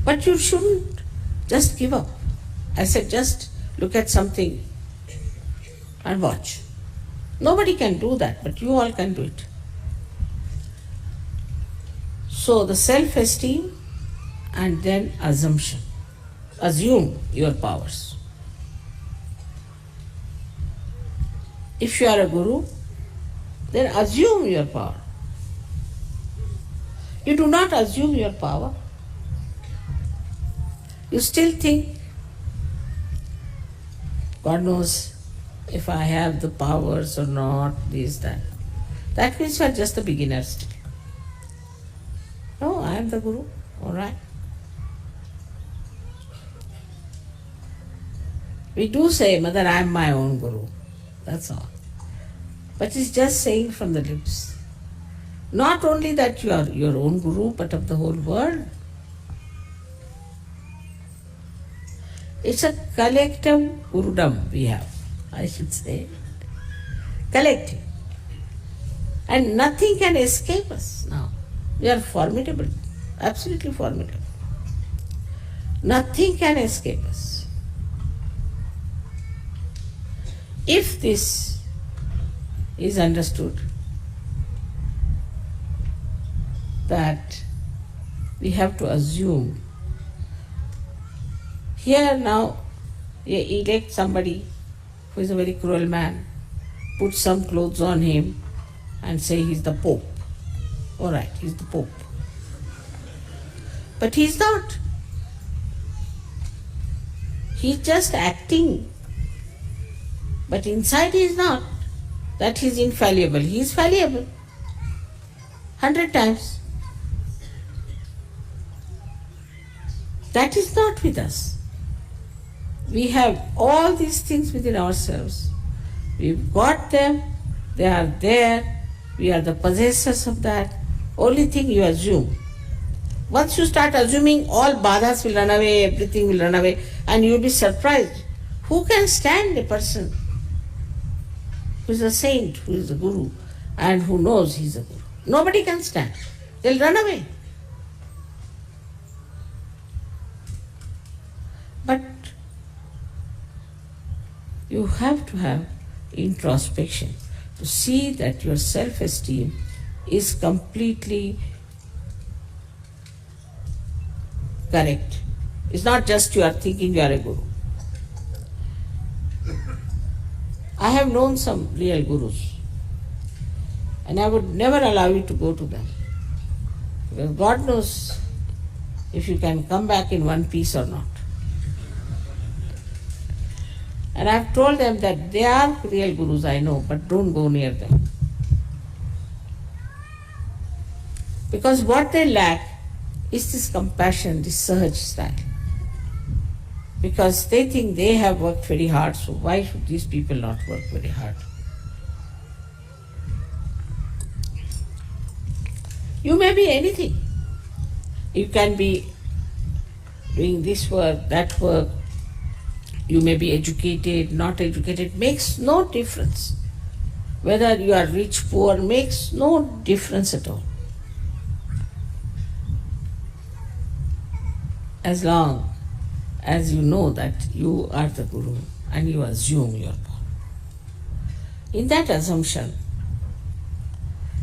But you shouldn't Just give up. I said, just look at something and watch. Nobody can do that, but you all can do it. So the self-esteem and then assumption. Assume your powers. If you are a guru, then assume your power. You do not assume your power. You still think, God knows if I have the powers or not, this, that. That means you are just a beginner still. No, I am the guru, all right. We do say, Mother, I am my own guru. That's all. But it's just saying from the lips. Not only that you are your own guru, but of the whole world. It's a collective gurudom we have, I should say. Collective. And nothing can escape us now. We are formidable, absolutely formidable. Nothing can escape us. If this is understood, that we have to assume. Here now, you elect somebody who is a very cruel man, put some clothes on him and say he's the Pope. All right, he's the Pope. But he's not. He's just acting. But inside he is not. That he's infallible. He is fallible. 100 times. That is not with us. We have all these things within ourselves. We've got them. They are there. We are the possessors of that. Only thing you assume. Once you start assuming, all badhas will run away, everything will run away, and you'll be surprised. Who can stand a person who is a saint, who is a guru, and who knows he is a guru? Nobody can stand. They'll run away. But you have to have introspection to see that your self-esteem is completely correct. It's not just you are thinking you are a guru. I have known some real gurus, and I would never allow you to go to them. Because God knows if you can come back in one piece or not. And I have told them that they are real gurus, I know, but don't go near them. Because what they lack is this compassion, this Sahaj style. Because they think they have worked very hard, so why should these people not work very hard? You may be anything. You can be doing this work, that work. You may be educated, not educated, makes no difference. Whether you are rich, poor, makes no difference at all. As long as you know that you are the guru and you assume your power. In that assumption,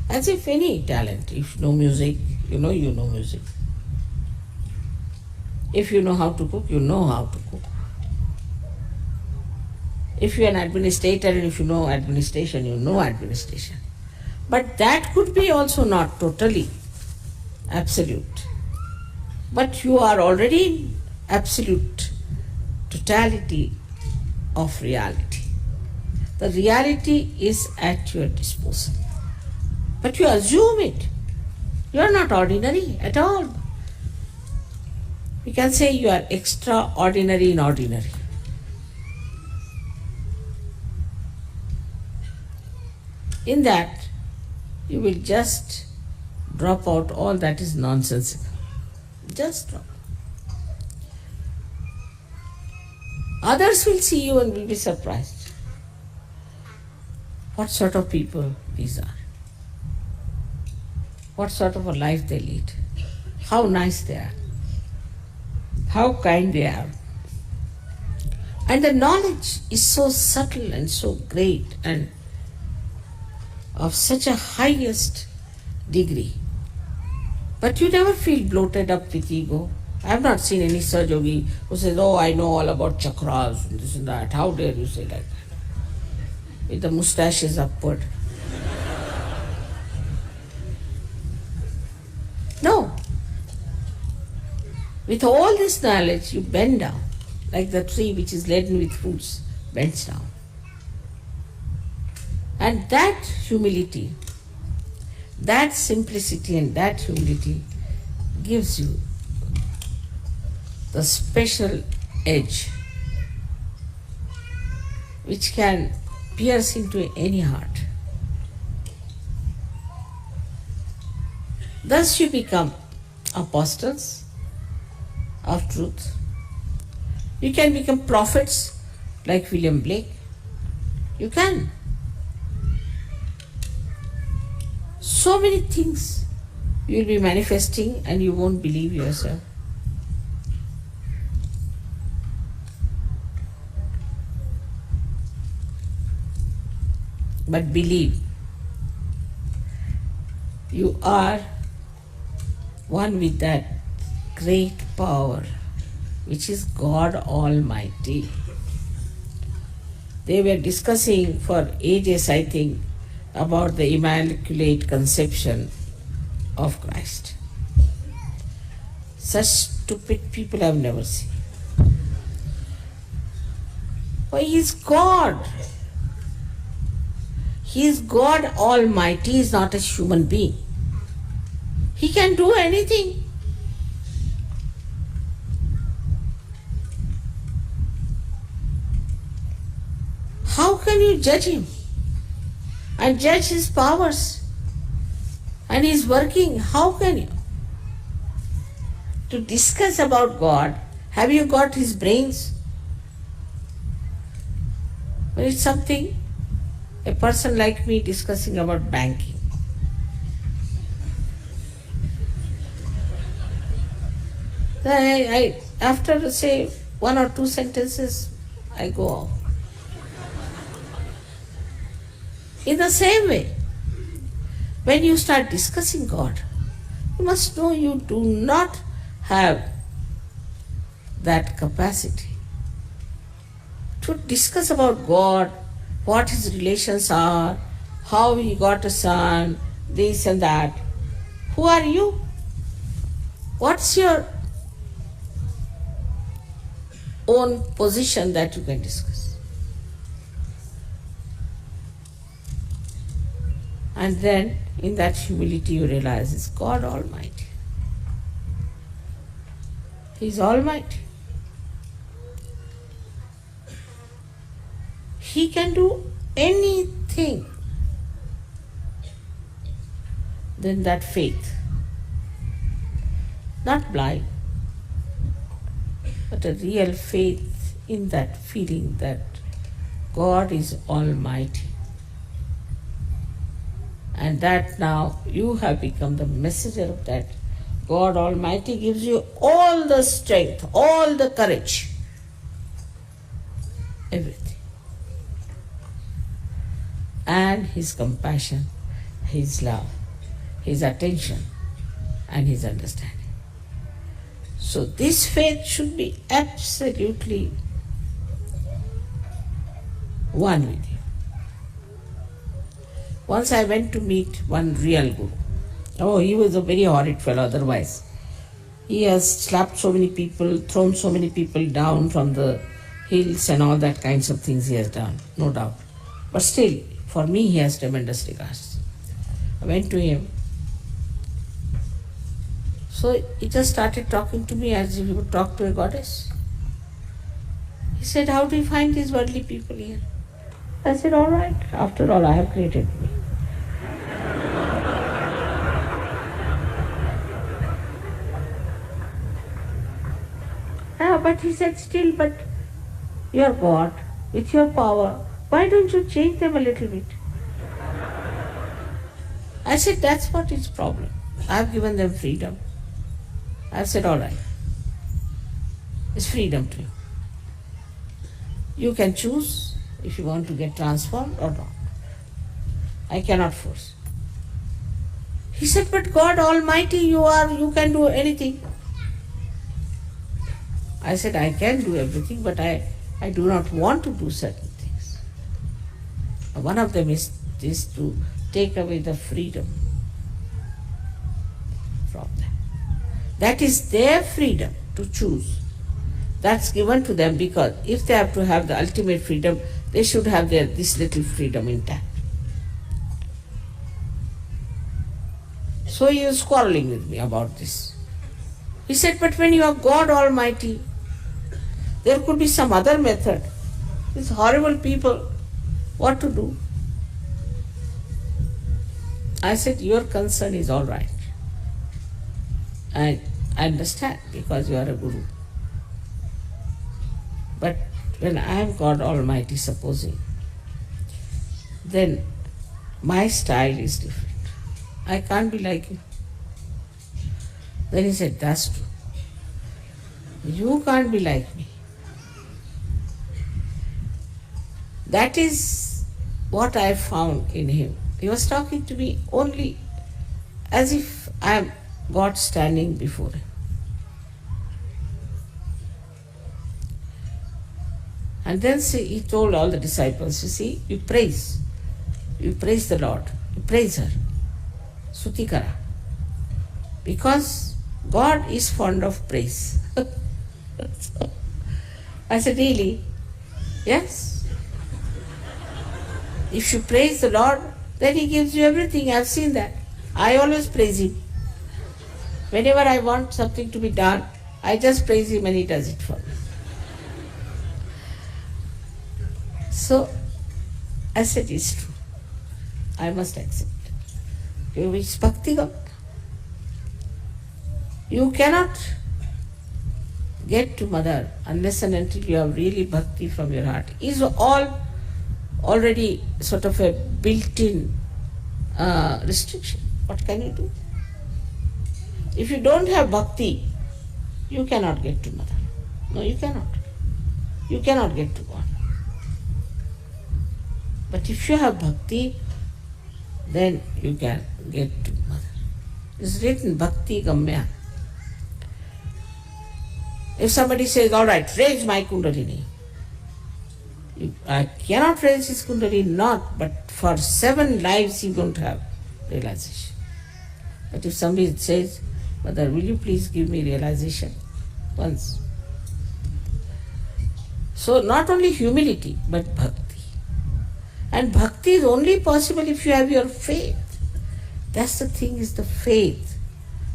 as if any talent, if you know music, you know music. If you know how to cook, you know how to cook. If you are an administrator and if you know administration, you know administration. But that could be also not totally absolute. But you are already in absolute totality of reality. The reality is at your disposal. But you assume it. You are not ordinary at all. We can say you are extraordinary in ordinary. In that, you will just drop out all that is nonsensical. Just drop. Others will see you and will be surprised. What sort of people these are? What sort of a life they lead? How nice they are. how kind they are. And the knowledge is so subtle and so great and of such a highest degree. But you never feel bloated up with ego. I have not seen any Saj Yogi who says, oh, I know all about chakras and this and that. How dare you say like that? With the moustaches upward. No. With all this knowledge, you bend down, like the tree which is laden with fruits bends down. And that humility, that simplicity and that humility gives you the special edge which can pierce into any heart. Thus you become apostles of truth. You can become prophets like William Blake. You can. So many things you will be manifesting and you won't believe yourself. But believe, you are one with that great power which is God Almighty. They were discussing for ages, I think, about the Immaculate Conception of Christ. Such stupid people I have never seen. Why, He is God. He is God Almighty, He is not a human being. He can do anything. How can you judge Him and judge His powers and His working? How can you? To discuss about God, have you got His brains? Well, it's something, a person like me discussing about banking. Then I after say one or two sentences, I go off. In the same way, when you start discussing God, you must know you do not have that capacity to discuss about God, what His relations are, how He got a son, this and that. Who are you? What's your own position that you can discuss? And then in that humility you realize it's God Almighty. He's Almighty. He can do anything. Then that faith, not blind, but a real faith in that feeling that God is Almighty. And that now you have become the messenger of that. God Almighty gives you all the strength, all the courage, everything. And His compassion, His love, His attention, and His understanding. So this faith should be absolutely one with you. Once I went to meet one real guru. Oh, he was a very horrid fellow otherwise. He has slapped so many people, thrown so many people down from the hills and all that kinds of things he has done, no doubt. But still, for me he has tremendous regards. I went to him. So he just started talking to me as if he would talk to a goddess. He said, how do you find these worldly people here? I said, all right, after all, I have created me. But he said, still, but you're God, with your power, why don't you change them a little bit? I said, that's what is problem. I've given them freedom. I said, all right. It's freedom to you. You can choose if you want to get transformed or not. I cannot force. He said, but God Almighty you are, you can do anything. I said, I can do everything, but I do not want to do certain things. One of them is to take away the freedom from them. That is their freedom to choose. That's given to them because if they have to have the ultimate freedom, they should have this little freedom intact. So he was quarreling with me about this. He said, but when you are God Almighty, there could be some other method. These horrible people, what to do? I said, your concern is all right. I understand because you are a guru. But when I am God Almighty, supposing, then my style is different. I can't be like you. Then he said, that's true. You can't be like me. That is what I found in him. He was talking to me only as if I am God standing before him. And then he told all the disciples, you see, you praise the Lord, you praise her, Sutikara, because God is fond of praise. So, I said, really? Yes. If you praise the Lord, then He gives you everything. I've seen that. I always praise Him. Whenever I want something to be done, I just praise Him and He does it for me. So I said, it's true. I must accept. It's Bhakti God. You cannot get to Mother unless and until you have really Bhakti from your heart. It's all already sort of a built-in restriction. What can you do? If you don't have Bhakti, you cannot get to Mother. No, you cannot. You cannot get to God. But if you have Bhakti, then you can get to Mother. It's written Bhakti Gamya. If somebody says, all right, raise my Kundalini. I cannot raise his Kundalini, not, but for 7 lives you don't have realization. But if somebody says, Mother, will you please give me realization once? So not only humility, but Bhakti. And Bhakti is only possible if you have your faith. That's the thing, is the faith,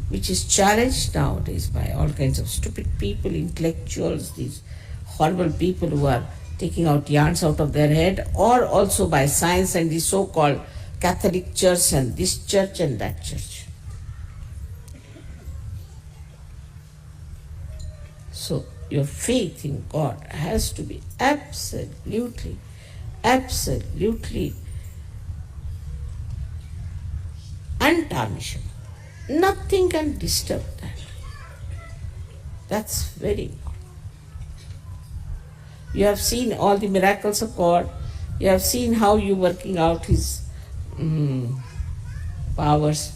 which is challenged nowadays by all kinds of stupid people, intellectuals, these horrible people who are taking out yarns out of their head, or also by science and the so-called Catholic Church and this church and that church. So your faith in God has to be absolutely untarnished. Nothing can disturb that. That's very important. You have seen all the miracles of God. You have seen how you working out His powers.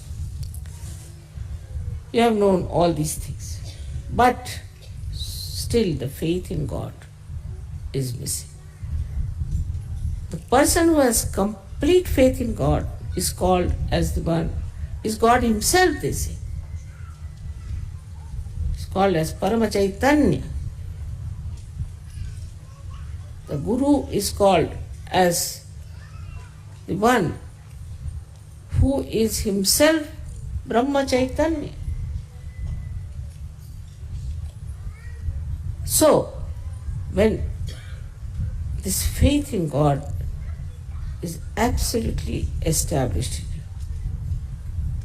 You have known all these things. But still the faith in God is missing. The person who has complete faith in God is called as the one, is God Himself, they say. It's called as Paramachaitanya. The Guru is called as the one who is himself Brahma Chaitanya. So, when this faith in God is absolutely established in you,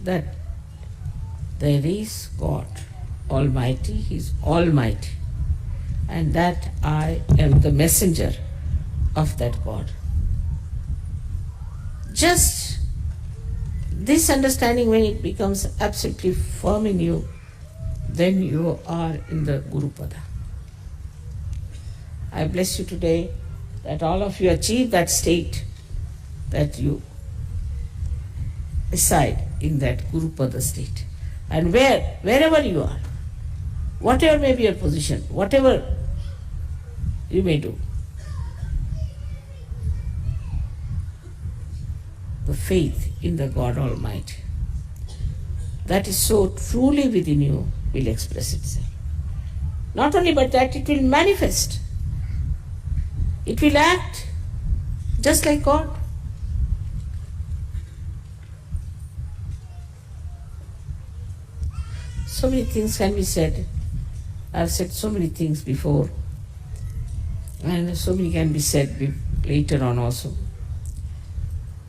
that there is God Almighty, He is Almighty, and that I am the messenger of that God. Just this understanding, when it becomes absolutely firm in you, then you are in the Guru Pada. I bless you today that all of you achieve that state, that you reside in that Gurupada state. And wherever you are, whatever may be your position, whatever you may do, the faith in the God Almighty that is so truly within you will express itself. Not only but that it will manifest. It will act just like God. So many things can be said. I've said so many things before, and so many can be said later on also.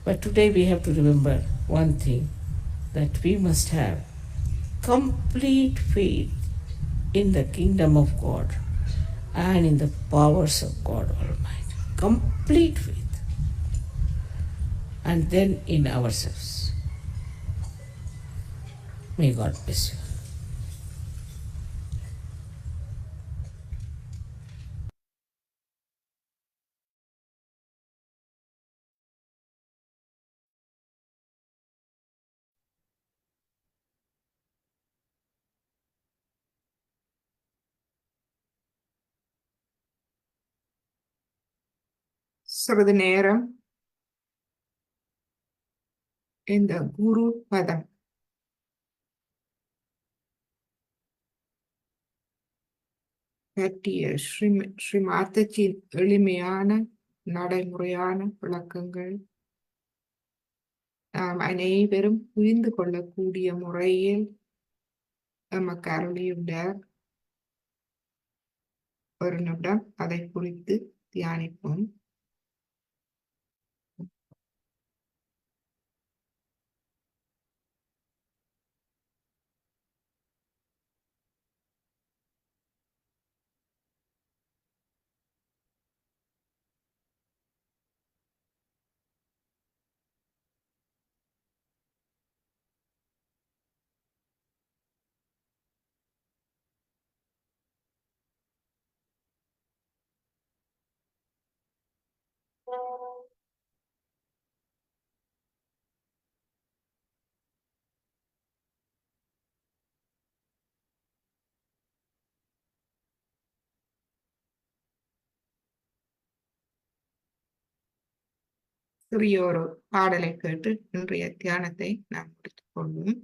But today we have to remember one thing, that we must have complete faith in the kingdom of God and in the powers of God Almighty. Complete faith. And then in ourselves. May God bless you. சிறிது நேரம் இந்த குரு பதம் பற்றிய ஸ்ரீ மாதாஜியின் எளிமையான நடைமுறையான விளக்கங்கள் நாம் அனைவரும் புரிந்து கொள்ளக்கூடிய முறையில் நமக்கு அருளியுள்ளார். ஒரு நிமிடம் அதை குறித்து தியானிப்போம். சிறிய ஒரு பாடலை கேட்டு இன்றைய தியானத்தை நாம் முடித்துக் கொள்வோம்.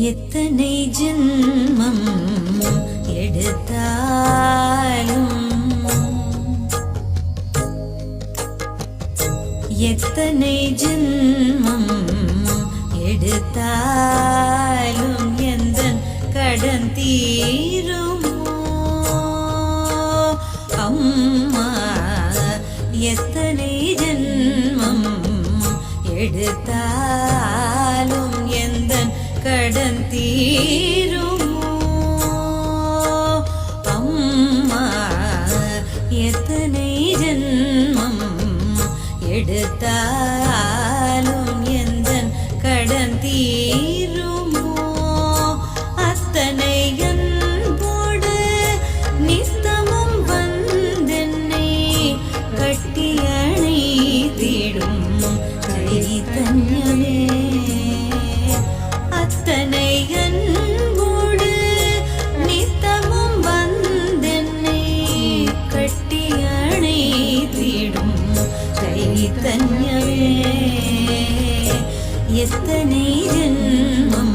எத்தனை ஜென்மம் எடுத்தாலும் எத்தனை ஜென்மம் எடுத்தாலும் எந்தன் கடன் தீருமோ அம்மா எத்தனை ஜென்மம் எடுத்தாலும் எந்தன் கடன் தீருமோ அம்மா எத்தனை ஜென்மம் எடுத்தாலும் எந்தன் கடன் தீருமோ அத்தனை அன்போடு நித்தமும் வந்தென்னை கட்டி அணைத்திடும் சைதன்யமே அத்தனை அன்போடு நித்தமும் வந்தென்னை கட்டி அணைத்திடும் சைதன்யமே எத்தனை ஜென்மம்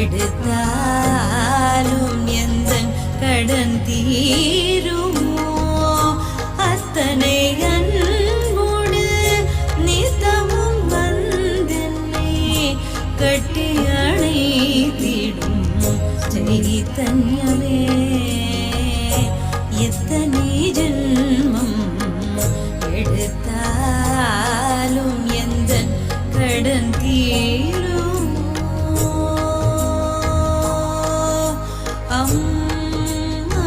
எடுத்தாலும் எந்தன் கடன் தீருமோ அத்தனை அன்போடு நித்தமும் வந்தென்னை கட்டி அணைத்திடும் சைதன்யமே எத்தனை ஜென்மம் எடுத்தாலும் எந்தன் கடன் தீருமோ அம்மா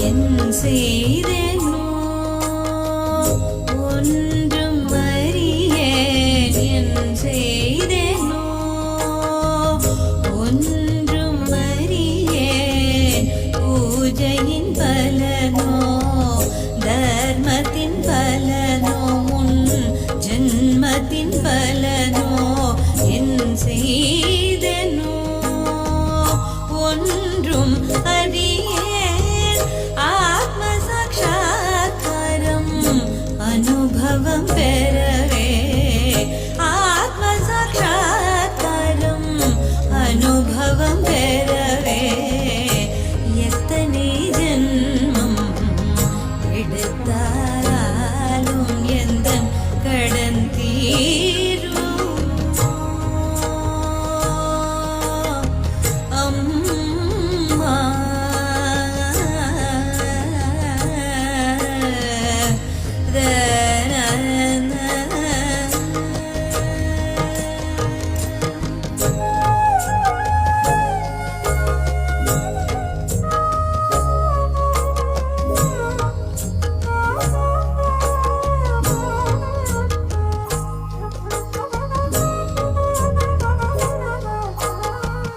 என் செய்தேனோ ஒன்றும் அறியேன் என் செய்தேனோ ஒன்றும் அறியேன் பூஜையின் பலனோ தர்மத்தின் பலனோ முன் ஜென்மத்தின் பலனோ என் செய்தேனோ ஒன்றும் அறியேன் ஆத்ம சாட்சாத்காரம் அனுபவம் பெறவே ஆத்ம சாட்சாத்காரம் அனுபவம் பெறவே எத்தனை ஜென்மம் எடுத்தாலும் எந்தன் கடன் தீருமோ அம்மா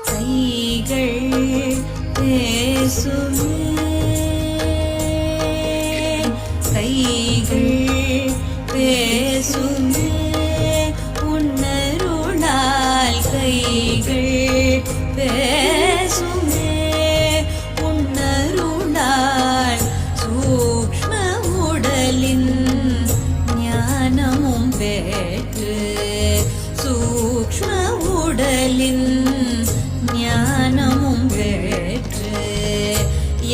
கைகள் பேசுமே கைகள் பேசுமே உன்னருளால் கைகள் பேசுமே உன்னருளால் சூக்ஷ்ம உடலின் ஞானமும் பெற்று சூக்ஷ்ம உடலின் ஞானமும் பெற்று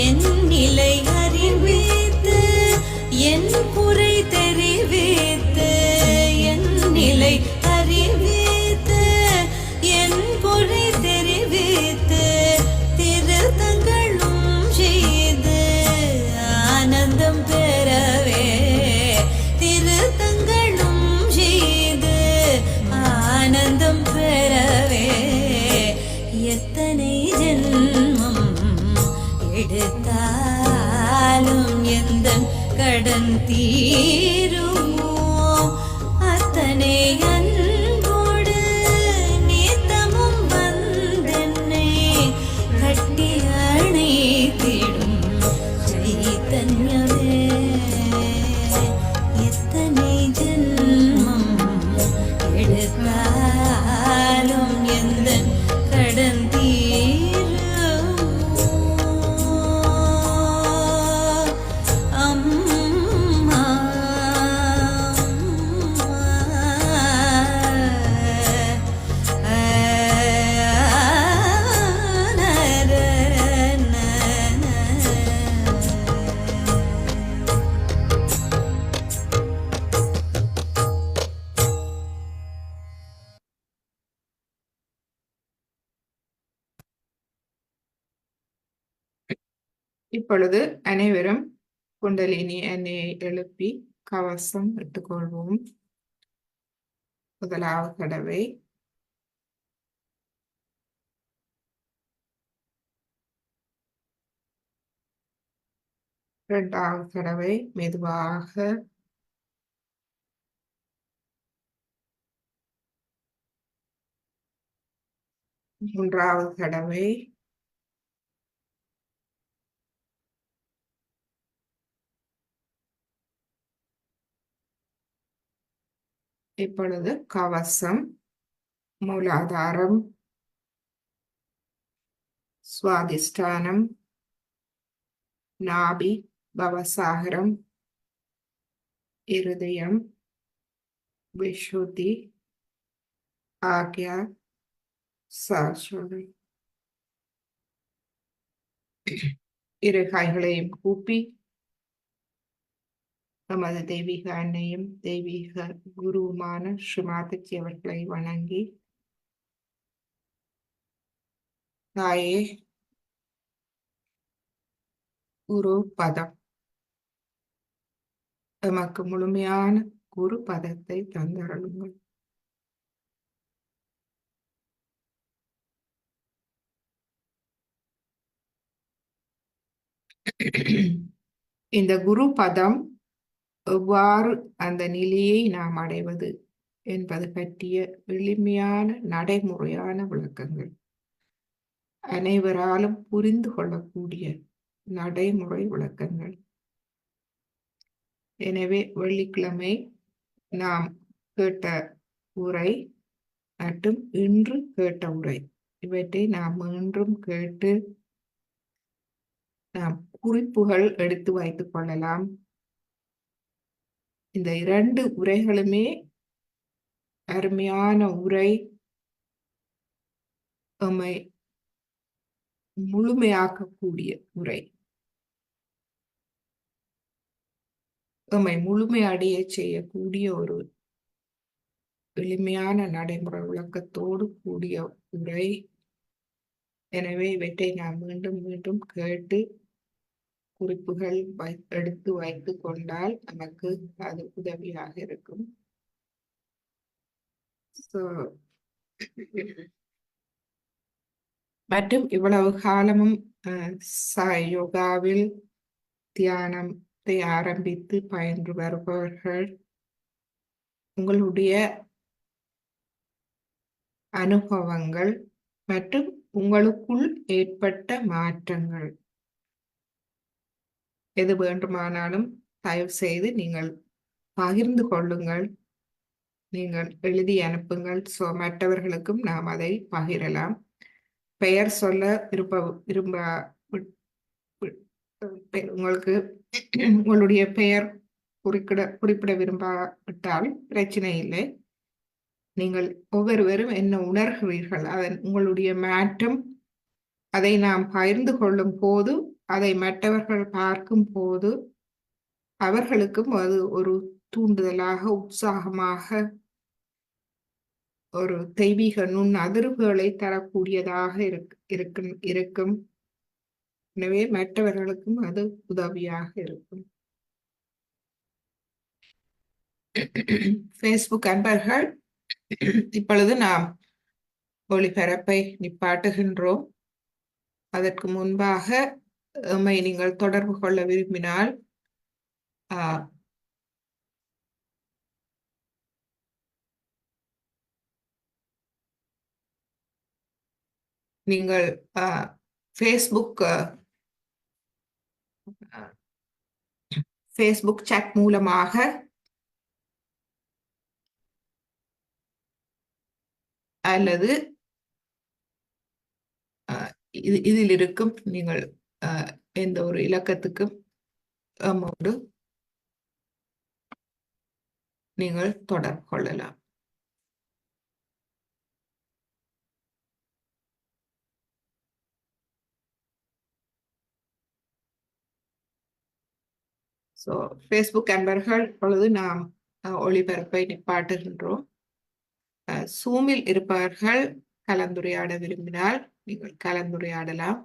என் நிலை அறிவித்து என் குறை தெரிவித்து என் நிலை அறிவித்து என் குறை தெரிவித்து திருத்தங்களும் செய்து ஆனந்தம் பெறவே திருத்தங்களும் செய்து ஆனந்தம் பெறவே எத்தனை ஜென்மம் எடுத்தாலும் எந்தன் கடன் தீருமோ அத்தனை அன்போடு நித்தமும் வந்தென்னை கட்டி அணைத்திடும் சைதன்யமே எத்தனை ஜென்மம் எடுத்தாலும் எந்தன் கடன் தீருமோ அம்மா இப்பொழுது அனைவரும் குண்டலினி எண்ணெயை எழுப்பி கவசம் இட்டுக்கொள்வோம். முதலாவது தடவை இரண்டாவது தடவை மெதுவாக, மூன்றாவது தடவை, இப்பொழுது கவசம், மூலாதாரம், சுவாதிஷ்டானம், நாபி, பவசாகரம், இருதயம், விஷுதி, ஆக்யா, சாசுரை. இரு கைகளையும் கூப்பி நமது தெய்வீக அன்னையும் தெய்வீக குருவுமான ஸ்ரீமாதஜி அவர்களை வணங்கி, தாயே, குரு பதம், எமக்கு முழுமையான குரு பதத்தை தந்தருளுங்கள். இந்த குரு பதம் எவ்வாறு அந்த நிலையை நாம் அடைவது என்பது பற்றிய எளிமையான நடைமுறையான விளக்கங்கள், அனைவராலும் புரிந்து கொள்ளக்கூடிய நடைமுறை விளக்கங்கள். எனவே வெள்ளிக்கிழமை நாம் கேட்ட உரை மற்றும் இன்று கேட்ட உரை, இவற்றை நாம் மீண்டும் கேட்டு நாம் குறிப்புகள் எடுத்து வைத்துக் கொள்ளலாம். இந்த இரண்டு உரைகளுமே அருமையான உரை, எம்மை முழுமையாக்கக்கூடிய உரை, எம்மை முழுமையடைய செய்யக்கூடிய ஒரு எளிமையான நடைமுறை விளக்கத்தோடு கூடிய உரை. எனவே இவற்றை நாம் மீண்டும் மீண்டும் கேட்டு குறிப்புகள் எடுத்து வைத்துக் கொண்டால் நமக்கு அது உதவியாக இருக்கும். மற்றும் இவ்வளவு காலமும் யோகாவில் தியானத்தை ஆரம்பித்து பயின்று வருபவர்கள் உங்களுடைய அனுபவங்கள் மற்றும் உங்களுக்குள் ஏற்பட்ட மாற்றங்கள் எது வேண்டுமானாலும் தயவு செய்து நீங்கள் பகிர்ந்து கொள்ளுங்கள், நீங்கள் எழுதி அனுப்புங்கள். மற்றவர்களுக்கும் நாம் அதை பகிரலாம். பெயர் சொல்ல உங்களுக்கு உங்களுடைய பெயர் குறிப்பிட விரும்பாவிட்டால் பிரச்சனை இல்லை. நீங்கள் ஒவ்வொருவரும் என்ன உணர்கிறீர்கள், அதன் உங்களுடைய மாற்றம், அதை நாம் பகிர்ந்து கொள்ளும் போது, அதை மற்றவர்கள் பார்க்கும் போது அவர்களுக்கும் அது ஒரு தூண்டுதலாக, உற்சாகமாக, ஒரு தெய்வீக நுண் அதிர்வுகளை தரக்கூடியதாக இருக்கும். எனவே மற்றவர்களுக்கும் அது உதவியாக இருக்கும். ஃபேஸ்புக் அன்பர்கள், இப்பொழுது நாம் ஒளிபரப்பை நிப்பாட்டுகின்றோம். அதற்கு முன்பாக எம்மை நீங்கள் தொடர்பு கொள்ள விரும்பினால் நீங்கள் ஃபேஸ்புக் சாட் மூலமாக அல்லது இதில் இருக்கும் நீங்கள் எந்த ஒரு இலக்கத்துக்கும் நம்மோடு நீங்கள் தொடர்பு கொள்ளலாம். ஃபேஸ்புக் அன்பர்கள், இப்பொழுது நாம் ஒளிபரப்பை நிப்பாட்டுகின்றோம். சூமில் இருப்பவர்கள் கலந்துரையாட விரும்பினால் நீங்கள் கலந்துரையாடலாம்.